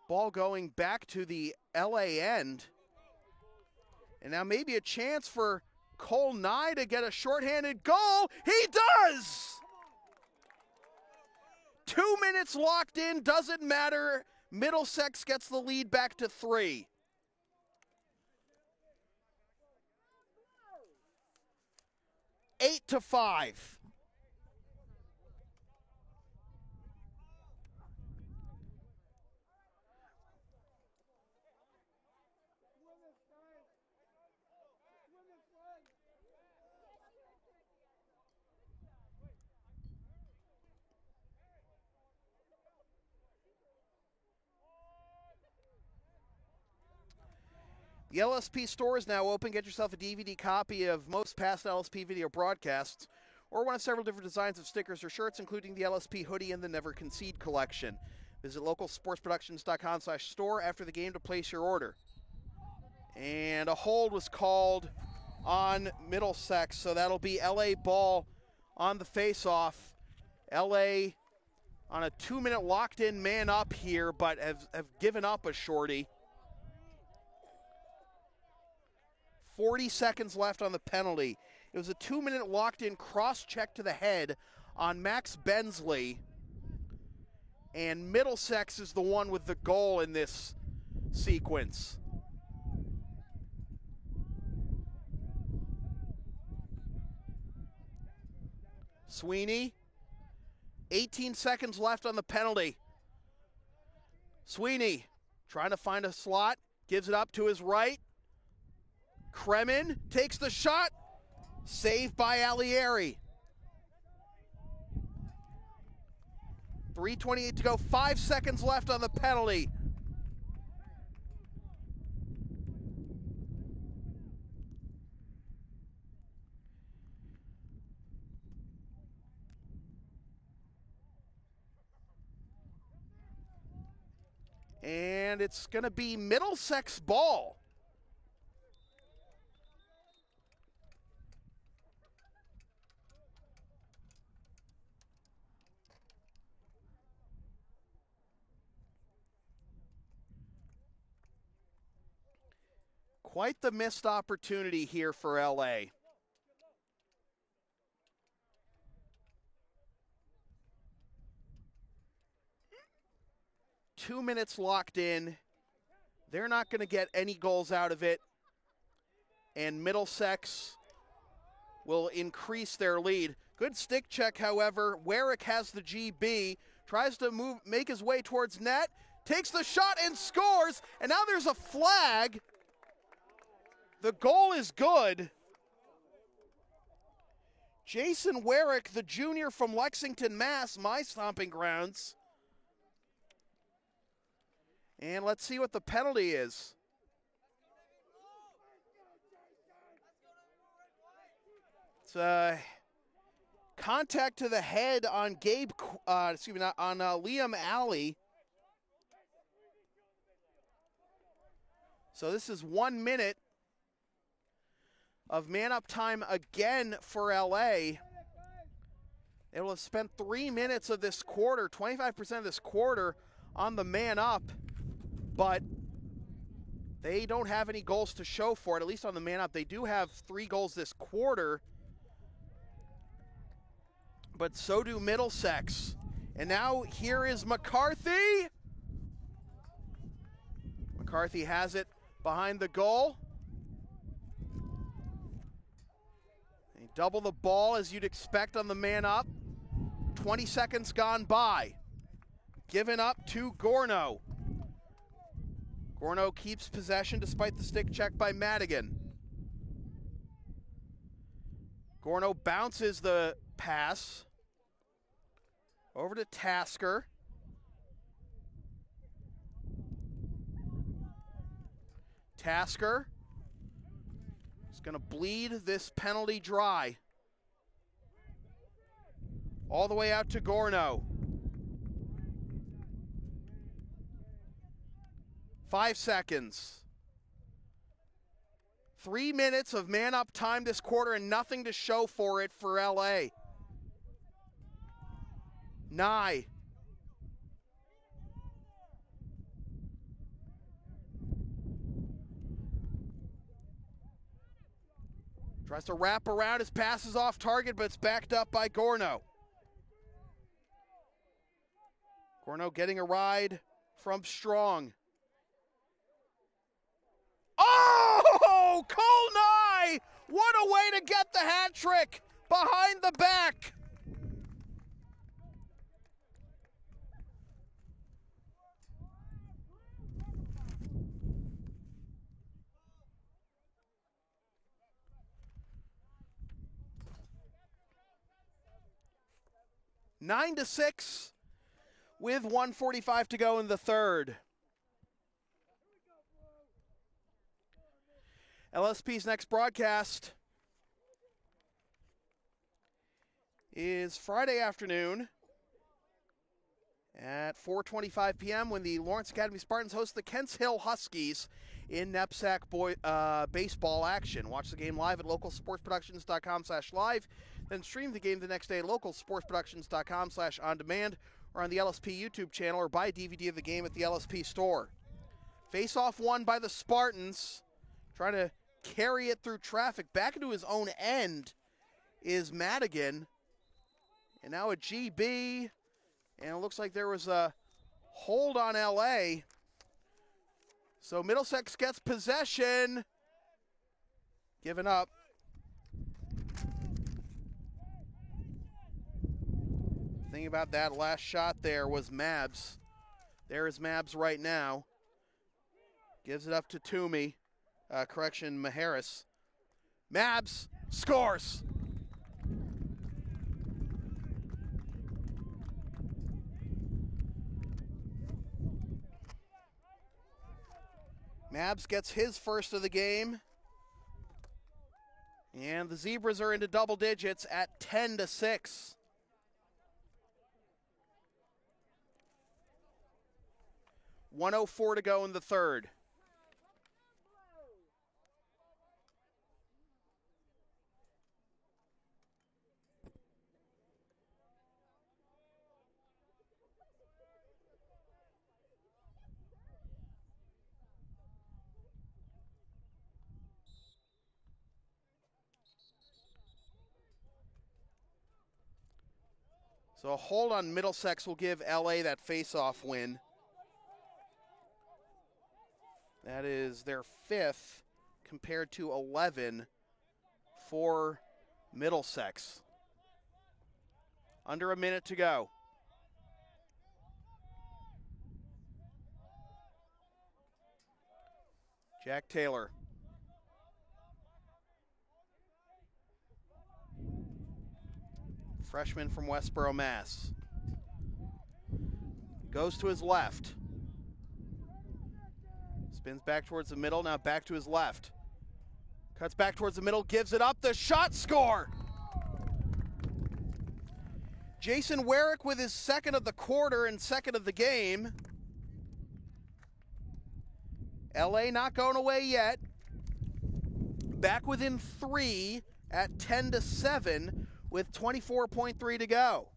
ball going back to the LA end. And now maybe a chance for Cole Nye to get a shorthanded goal. He does! 2 minutes locked in, doesn't matter. Middlesex gets the lead back to 3. Eight to 5. The LSP store is now open. Get yourself a DVD copy of most past LSP video broadcasts, or one of several different designs of stickers or shirts, including the LSP hoodie and the Never Concede collection. Visit localsportsproductions.com/store after the game to place your order. And a hold was called on Middlesex, so that'll be LA ball on the face-off. LA on a 2-minute locked-in man up here, but have given up a shorty. 40 seconds left on the penalty. It was a 2-minute locked-in cross-check to the head on Max Bensley. And Middlesex is the one with the goal in this sequence. Sweeney, 18 seconds left on the penalty. Sweeney trying to find a slot, gives it up to his right. Kremen takes the shot, saved by Alieri. 3:28 to go, 5 seconds left on the penalty. And it's going to be Middlesex ball. Quite the missed opportunity here for LA. Two minutes locked in. They're not going to get any goals out of it. And Middlesex will increase their lead. Good stick check, however. Wearick has the GB, tries to make his way towards net, takes the shot and scores, and now there's a flag. The goal is good. Jason Wearick, the junior from Lexington, Mass., my stomping grounds. And let's see what the penalty is. It's contact to the head on Liam Alley. So this is 1 minute of man-up time again for LA. They will have spent 3 minutes of this quarter, 25% of this quarter, on the man-up, but they don't have any goals to show for it, at least on the man-up. They do have 3 goals this quarter, but so do Middlesex. And now here is McCarthy. McCarthy has it behind the goal. They double the ball as you'd expect on the man up. 20 seconds gone by. Given up to Gorno. Gorno keeps possession despite the stick check by Madigan. Gorno bounces the pass over to Tasker. Tasker is going to bleed this penalty dry. All the way out to Gorno. 5 seconds. 3 minutes of man-up time this quarter and nothing to show for it for LA. Nye. Tries to wrap around, his pass is off target, but it's backed up by Gorno. Gorno getting a ride from Strong. Oh, Cole Nye! What a way to get the hat trick behind the back. Nine to 6 with 1:45 to go in the third. LSP's next broadcast is Friday afternoon at 4:25 p.m. when the Lawrence Academy Spartans host the Kents Hill Huskies in NEPSAC baseball action. Watch the game live at localsportsproductions.com/live. Then stream the game the next day at localsportsproductions.com/on-demand or on the LSP YouTube channel, or buy a DVD of the game at the LSP store. Face-off won by the Spartans. Trying to carry it through traffic. Back into his own end is Madigan. And now a GB. And it looks like there was a hold on LA. So Middlesex gets possession. Given up. Thing about that last shot there was Mabs. There is Mabs right now. Gives it up to Toomey. Maharis. Mabs scores. Mabs gets his first of the game. And the Zebras are into double digits at 10 to 6. 1:04 to go in the third. So a hold on Middlesex will give LA that face-off win. That is their 5th compared to 11 for Middlesex. Under a minute to go. Jack Taylor. Freshman from Westboro, Mass. Goes to his left. Spins back towards the middle, now back to his left. Cuts back towards the middle, gives it up, the shot, score! Jason Werrick with his 2nd of the quarter and 2nd of the game. LA not going away yet. Back within 3 at 10-7 with 24.3 to go.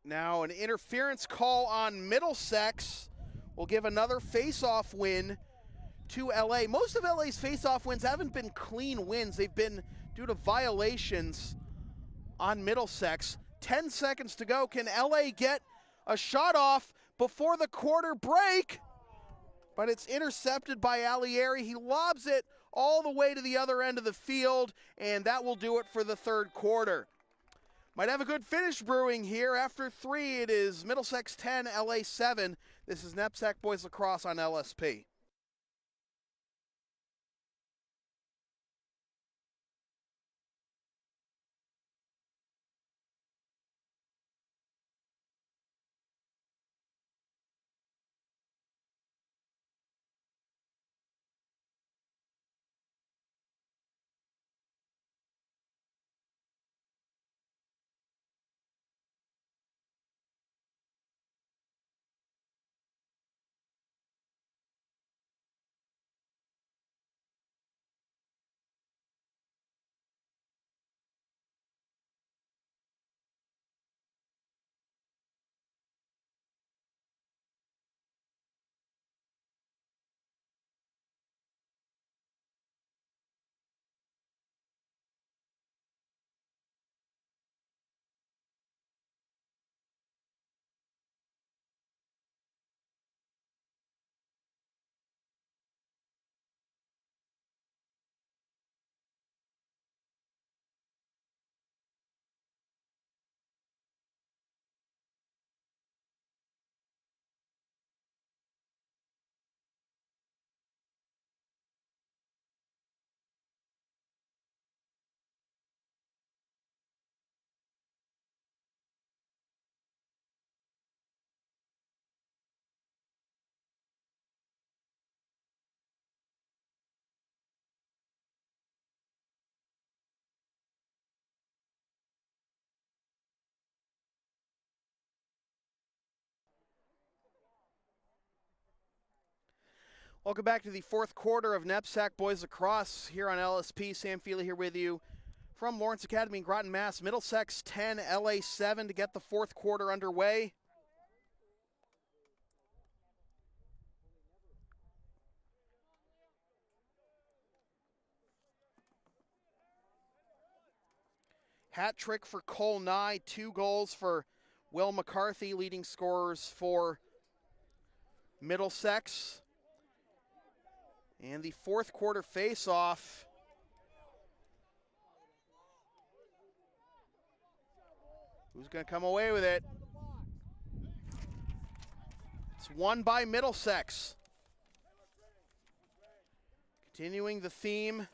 Now an interference call on Middlesex will give another face-off win to LA. Most of LA's face-off wins haven't been clean wins. They've been due to violations on Middlesex. 10 seconds to go. Can LA get a shot off before the quarter break? But it's intercepted by Alieri. He lobs it all the way to the other end of the field, and that will do it for the 3rd quarter. Might have a good finish brewing here. After 3, it is Middlesex 10, LA 7. This is NEPSAC Boys Lacrosse on LSP. Welcome back to the 4th quarter of NEPSAC Boys Lacrosse here on LSP. Sam Feely here with you from Lawrence Academy in Groton, Mass. Middlesex 10, LA 7 to get the 4th quarter underway. Hat trick for Cole Nye, 2 goals for Will McCarthy, leading scorers for Middlesex. And the 4th quarter face-off. Who's going to come away with it? It's won by Middlesex. Continuing the theme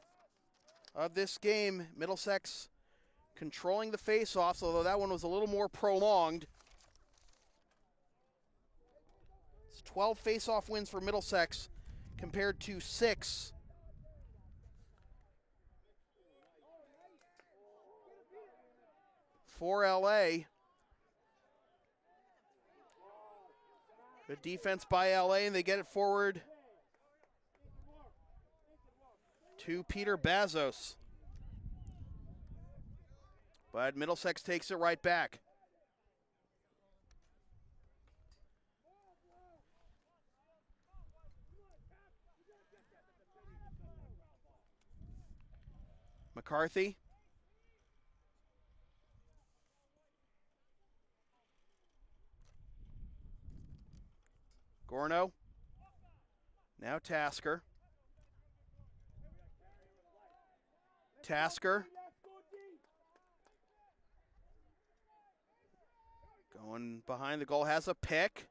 of this game, Middlesex controlling the face-offs, although that one was a little more prolonged. It's 12 face-off wins for Middlesex compared to 6 for LA. Good defense by LA, and they get it forward to Peter Bazos. But Middlesex takes it right back. McCarthy. Gorno. Now Tasker. Tasker. Going behind the goal, has a pick.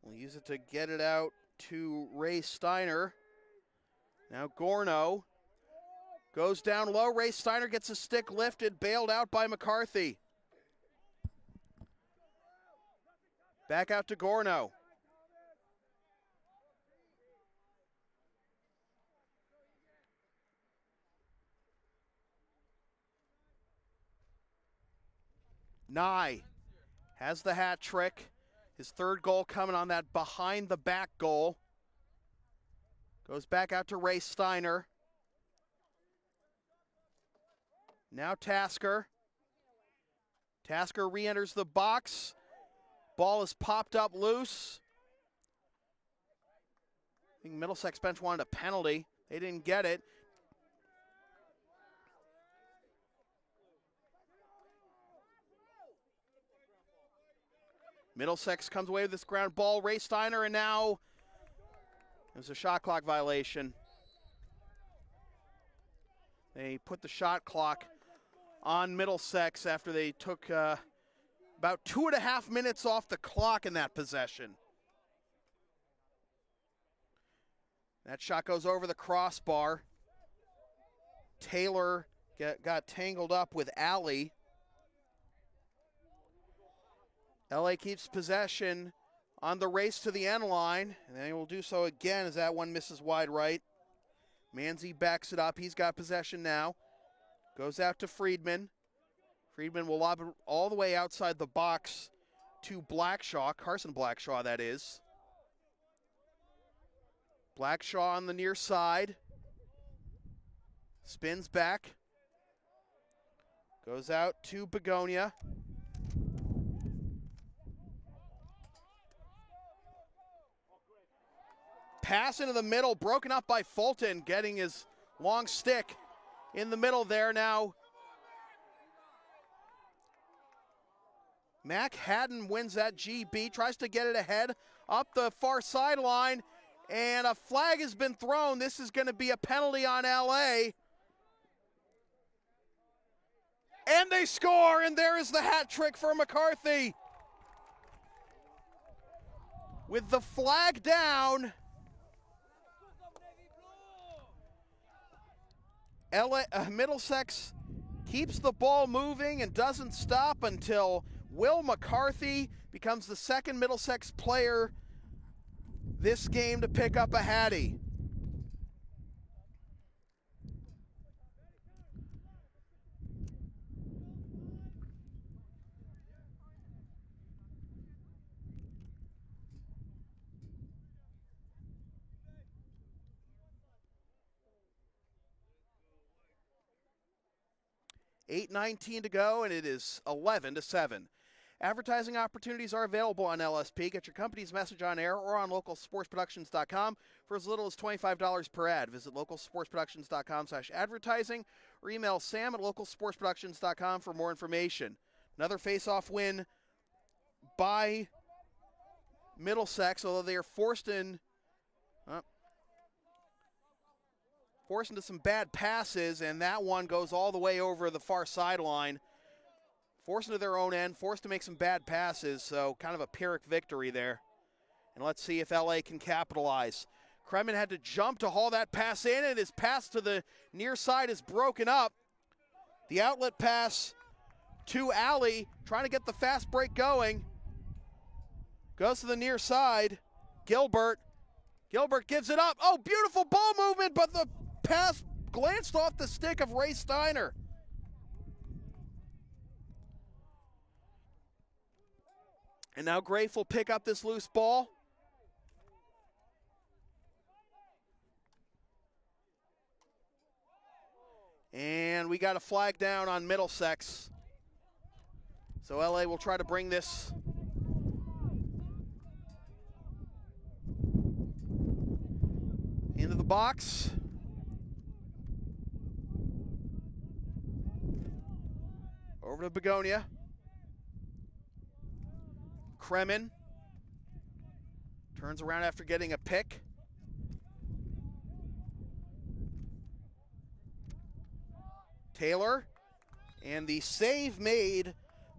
We'll use it to get it out to Ray Steiner. Now Gorno goes down low. Ray Steiner gets a stick lifted, bailed out by McCarthy. Back out to Gorno. Nye has the hat trick. His third goal coming on that behind the back goal. Goes back out to Ray Steiner. Now Tasker. Tasker re-enters the box. Ball is popped up loose. I think Middlesex bench wanted a penalty. They didn't get it. Middlesex comes away with this ground ball. Ray Steiner, and now there's a shot clock violation. They put the shot clock on Middlesex after they took about 2.5 minutes off the clock in that possession. That shot goes over the crossbar. Taylor got tangled up with Alley. LA keeps possession on the race to the end line, and they will do so again as that one misses wide right. Manzi backs it up. He's got possession now. Goes out to Friedman. Friedman will lob it all the way outside the box to Blackshaw, Carson Blackshaw, that is. Blackshaw on the near side. Spins back. Goes out to Begonia. Pass into the middle, broken up by Fulton, getting his long stick in the middle there now. Mac Haddon wins that GB, tries to get it ahead up the far sideline, and a flag has been thrown. This is going to be a penalty on LA. And they score, and there is the hat trick for McCarthy. With the flag down, Middlesex keeps the ball moving and doesn't stop until Will McCarthy becomes the second Middlesex player this game to pick up a Hattie. $8:19 to go, and it is 11-7. Advertising opportunities are available on LSP. Get your company's message on air or on localsportsproductions.com for as little as $25 per ad. Visit localsportsproductions.com/advertising or email sam@localsportsproductions.com for more information. Another face-off win by Middlesex, although they are forced into some bad passes, and that one goes all the way over the far sideline. Forced into their own end, forced to make some bad passes, so kind of a Pyrrhic victory there. And let's see if LA can capitalize. Kremen had to jump to haul that pass in, and his pass to the near side is broken up. The outlet pass to Alley, trying to get the fast break going. Goes to the near side. Gilbert gives it up. Oh, beautiful ball movement, but the pass glanced off the stick of Ray Steiner. And now Grafe will pick up this loose ball. And we got a flag down on Middlesex. So LA will try to bring this into the box. Over to Begonia. Kremen turns around after getting a pick. Taylor, and the save made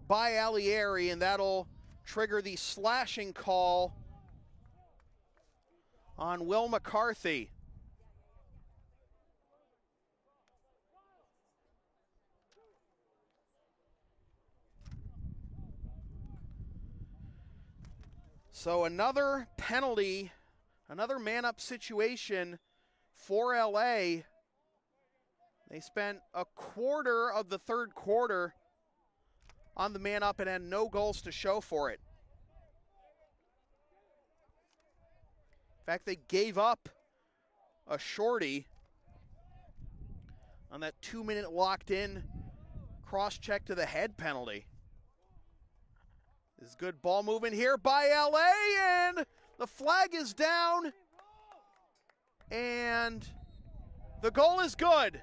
by Alieri, and that'll trigger the slashing call on Will McCarthy. So another penalty, another man-up situation for LA. They spent a quarter of the third quarter on the man-up and had no goals to show for it. In fact, they gave up a shorty on that 2-minute locked-in cross-check to the head penalty. This is good ball movement here by LA, and the flag is down, and the goal is good.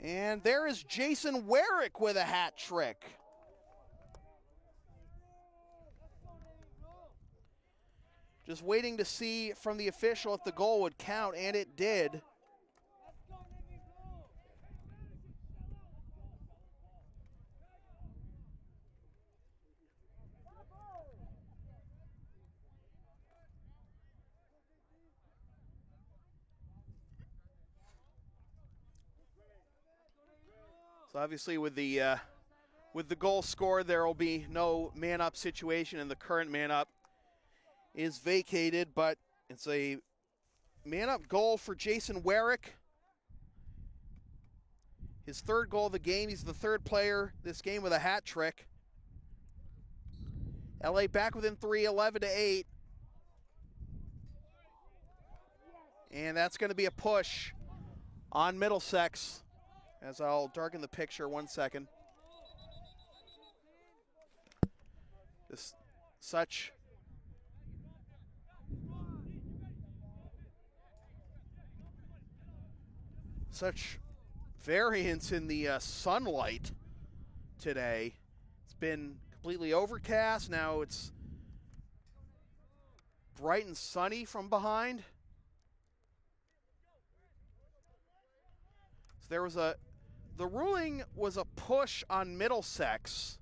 And there is Jason Werrick with a hat trick. Just waiting to see from the official if the goal would count, and it did. So obviously with the goal scored, there will be no man-up situation, and the current man-up is vacated, but it's a man-up goal for Jason Werrick. His third goal of the game. He's the third player this game with a hat trick. LA back within 3, 11-8. And that's going to be a push on Middlesex. As I'll darken the picture 1 second. Such variance in the sunlight today. It's been completely overcast. Now it's bright and sunny from behind. So there was the ruling was a push on Middlesex.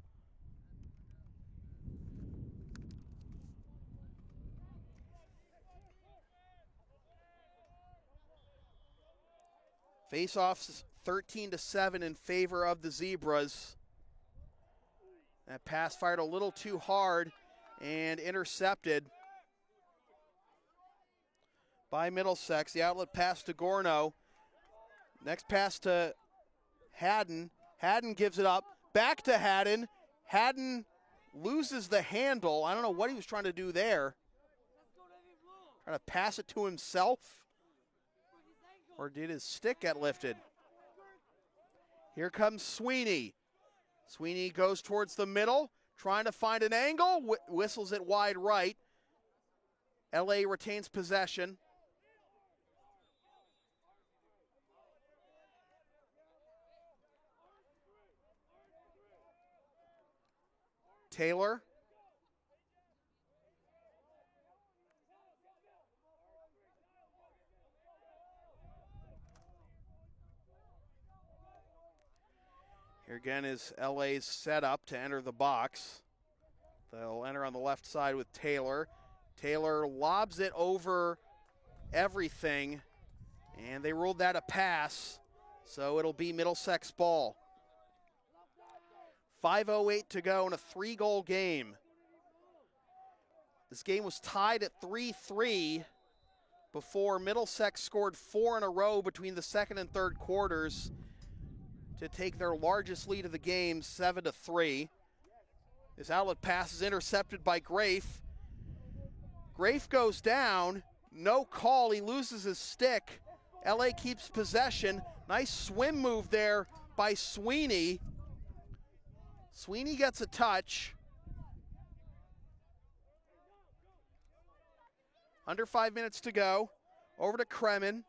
Face-offs 13-7 in favor of the Zebras. That pass fired a little too hard and intercepted by Middlesex. The outlet pass to Gorno. Next pass to Haddon. Haddon gives it up. Back to Haddon. Haddon loses the handle. I don't know what he was trying to do there. Trying to pass it to himself. Or did his stick get lifted? Here comes Sweeney. Sweeney goes towards the middle, trying to find an angle. Whistles it wide right. LA retains possession. Taylor. Here again is LA's setup to enter the box. They'll enter on the left side with Taylor. Taylor lobs it over everything, and they ruled that a pass, so it'll be Middlesex ball. 5:08 to go in a 3-goal game. This game was tied at 3-3 before Middlesex scored 4 in a row between the second and third quarters. to take their largest lead of the game, 7-3. This outlet pass is intercepted by Grafe. Grafe goes down, no call, he loses his stick. LA keeps possession. Nice swim move there by Sweeney. Sweeney gets a touch. Under 5 minutes to go. Over to Kremen.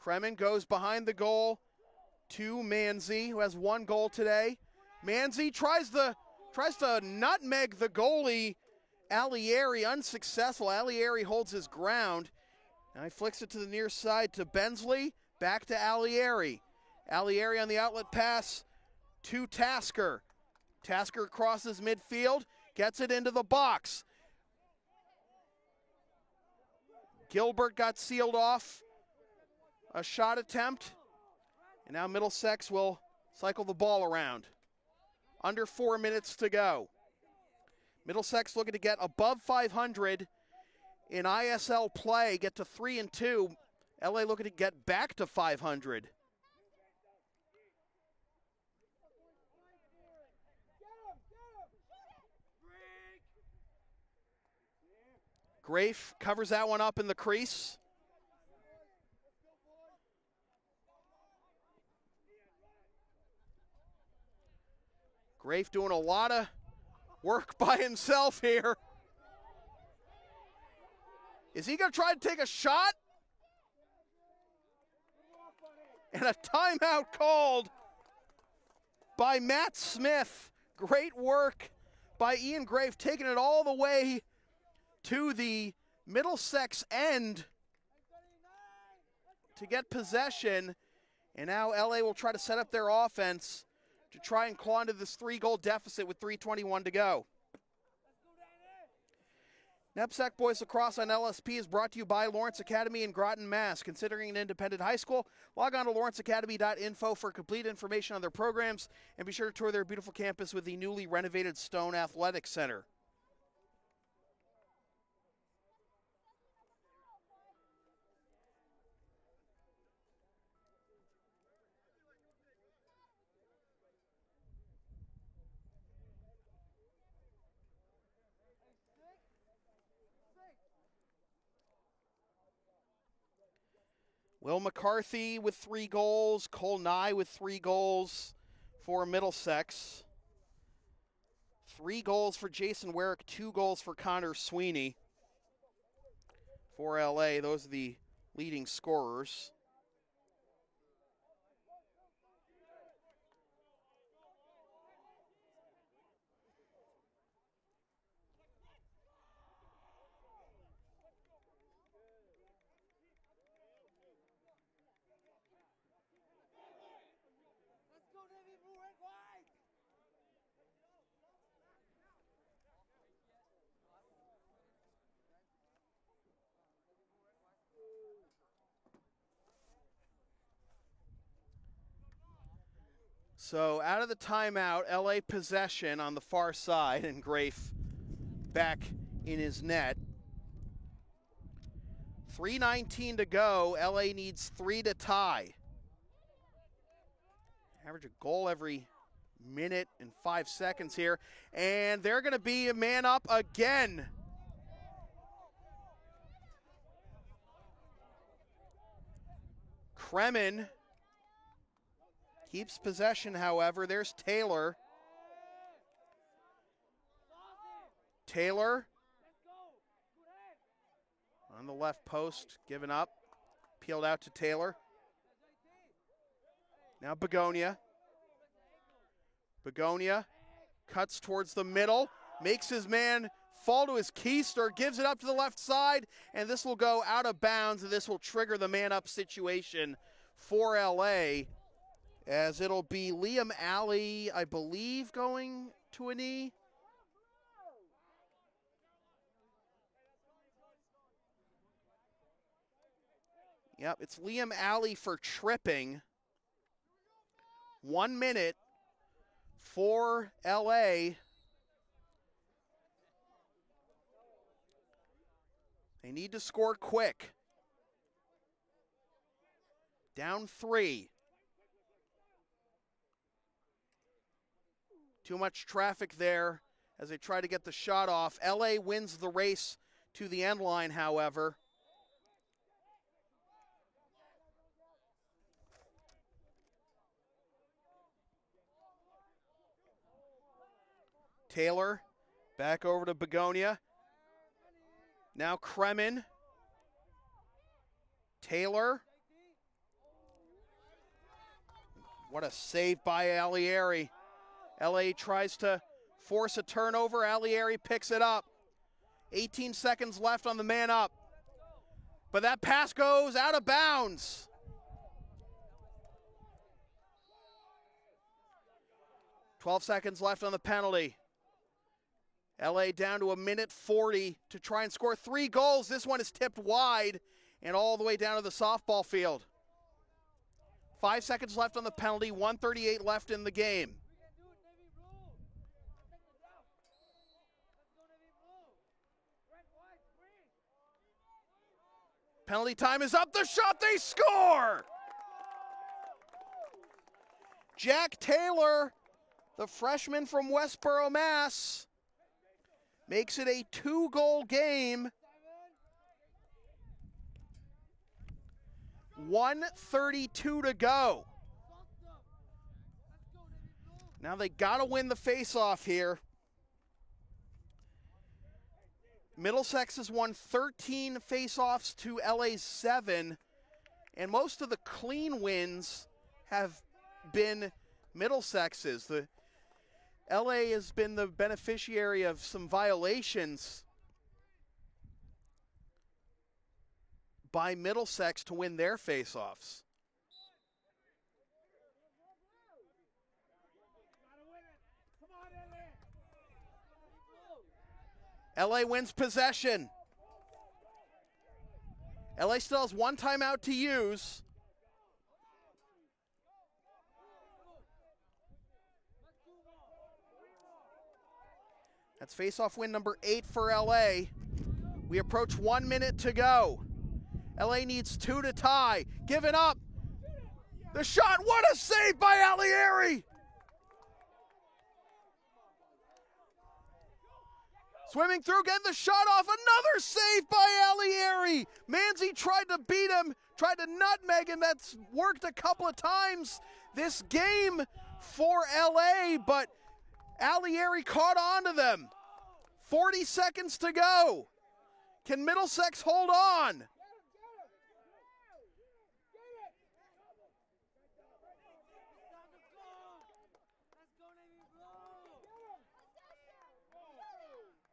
Kremen goes behind the goal to Manzi, who has 1 goal today. Manzi tries to nutmeg the goalie, Alieri, unsuccessful. Alieri holds his ground. Now he flicks it to the near side to Bensley, back to Alieri. Alieri on the outlet pass to Tasker. Tasker crosses midfield, gets it into the box. Gilbert got sealed off a shot attempt, and now Middlesex will cycle the ball around. Under 4 minutes to go. Middlesex looking to get above 500 in ISL play, get to 3-2. LA looking to get back to 500. Grafe covers that one up in the crease. Grafe doing a lot of work by himself here. Is he going to try to take a shot? And a timeout called by Matt Smith. Great work by Ian Grafe, taking it all the way to the Middlesex end to get possession. And now LA will try to set up their offense to try and claw into this 3-goal deficit with 3:21 to go. NEPSAC Boys Lacrosse on LSP is brought to you by Lawrence Academy in Groton, Mass. Considering an independent high school, log on to lawrenceacademy.info for complete information on their programs, and be sure to tour their beautiful campus with the newly renovated Stone Athletic Center. Will McCarthy with 3 goals, Cole Nye with 3 goals for Middlesex. 3 goals for Jason Werrick, 2 goals for Connor Sweeney. For LA, those are the leading scorers. So out of the timeout, LA possession on the far side, and Grafe back in his net. 3:19 to go. LA needs 3 to tie. Average a goal every minute and 5 seconds here. And they're going to be a man up again. Kremen keeps possession, however. There's Taylor. Taylor on the left post, given up. Peeled out to Taylor. Now Begonia. Begonia cuts towards the middle, makes his man fall to his keister, gives it up to the left side, and this will go out of bounds, and this will trigger the man-up situation for LA, as it'll be Liam Alley, I believe, going to a knee. Yep, it's Liam Alley for tripping. 1 minute for LA. They need to score quick. Down 3. Too much traffic there as they try to get the shot off. LA wins the race to the end line, however. Taylor back over to Begonia. Now Kremen. Taylor. What a save by Alieri. LA tries to force a turnover. Alieri picks it up. 18 seconds left on the man up. But that pass goes out of bounds. .12 seconds left on the penalty. LA down to 1:40 to try and score 3 goals. This one is tipped wide and all the way down to the softball field. 5 seconds left on the penalty, 1:38 left in the game. Penalty time is up, the shot, they score! Jack Taylor, the freshman from Westboro, Mass, makes it a 2-goal game. 1:32 to go. Now they gotta win the face-off here. Middlesex has won 13 face-offs to LA's 7, and most of the clean wins have been Middlesex's. The LA has been the beneficiary of some violations by Middlesex to win their face-offs. LA wins possession. LA still has 1 timeout to use. That's face-off win number 8 for LA. We approach 1 minute to go. LA needs 2 to tie. Giving up. The shot, what a save by Alieri! Swimming through, getting the shot off, another save by Alieri! Manzi tried to beat him, tried to nutmeg him, that's worked a couple of times this game for LA, but Alieri caught on to them. 40 seconds to go. Can Middlesex hold on?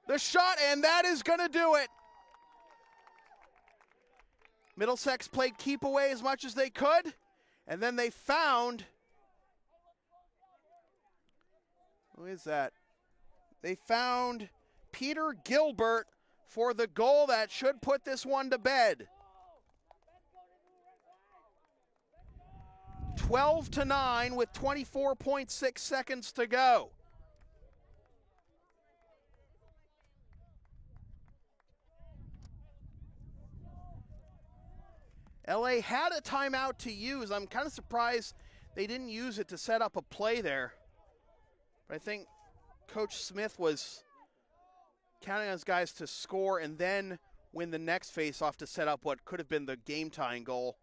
The shot, and that is going to do it. Middlesex played keep away as much as they could, and then they found, who is that? They found Peter Gilbert for the goal that should put this one to bed. 12-9 with 24.6 seconds to go. LA had a timeout to use. I'm kind of surprised they didn't use it to set up a play there. But I think Coach Smith was counting on his guys to score and then win the next faceoff to set up what could have been the game-tying goal.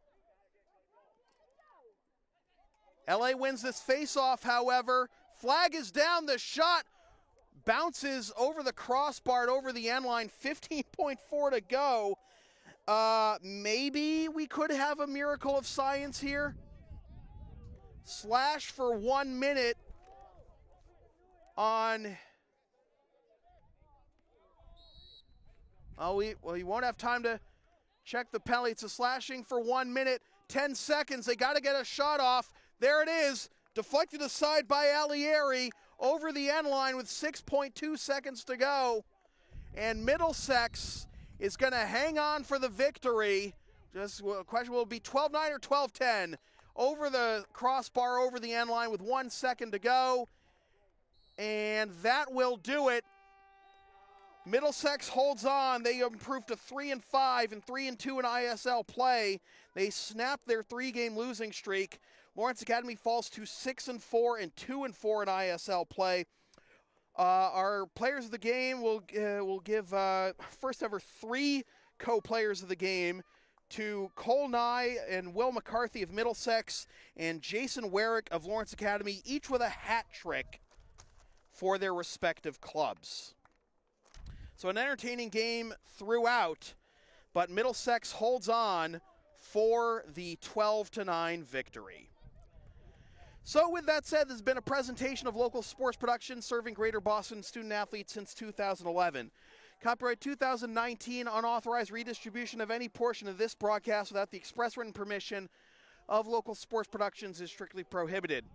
LA wins this faceoff, however. Flag is down. The shot bounces over the crossbar, over the end line. 15.4 to go. Maybe we could have a miracle of science here. Slash for 1 minute on. We won't have time to check the penalty. It's a slashing for 1 minute, 10 seconds. They got to get a shot off. There it is, deflected aside by Alieri over the end line with 6.2 seconds to go. And Middlesex is going to hang on for the victory. Just the question will be 12-9 or 12-10. Over the crossbar, over the end line with 1 second to go. And that will do it. Middlesex holds on. They improved to 3-5 and 3-2 in ISL play. They snapped their 3-game losing streak. Lawrence Academy falls to 6-4 and 2-4 in ISL play. Our players of the game will give first ever 3 co-players of the game to Cole Nye and Will McCarthy of Middlesex and Jason Werrick of Lawrence Academy, each with a hat trick for their respective clubs. So an entertaining game throughout, but Middlesex holds on for the 12-9 victory. So with that said, this has been a presentation of Local Sports Production serving Greater Boston student athletes since 2011. Copyright 2019, unauthorized redistribution of any portion of this broadcast without the express written permission of Local Sports Productions is strictly prohibited.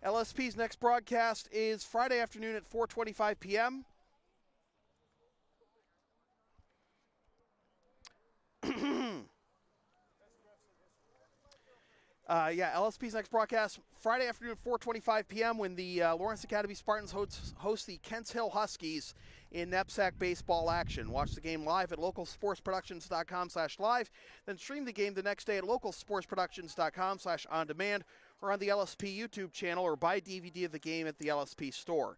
LSP's next broadcast is Friday afternoon at 4:25 p.m. LSP's next broadcast Friday afternoon at 4:25 p.m. when the Lawrence Academy Spartans host the Kents Hill Huskies in NEPSAC baseball action. Watch the game live at localsportsproductions.com/live, then stream the game the next day at localsportsproductions.com/on-demand or on the LSP YouTube channel, or buy DVD of the game at the LSP store.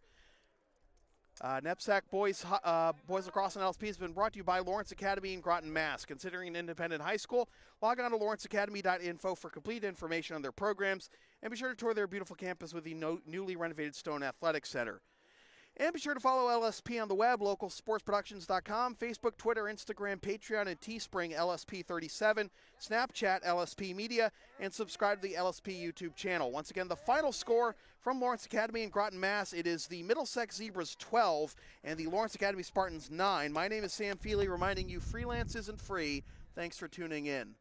NEPSAC Boys Lacrosse and LSP has been brought to you by Lawrence Academy in Groton, Mass. Considering an independent high school, log on to lawrenceacademy.info for complete information on their programs, and be sure to tour their beautiful campus with the newly renovated Stone Athletic Center. And be sure to follow LSP on the web, localsportsproductions.com, Facebook, Twitter, Instagram, Patreon, and Teespring LSP37, Snapchat LSP Media, and subscribe to the LSP YouTube channel. Once again, the final score from Lawrence Academy in Groton, Mass. It is the Middlesex Zebras 12 and the Lawrence Academy Spartans 9. My name is Sam Feely, reminding you freelance isn't free. Thanks for tuning in.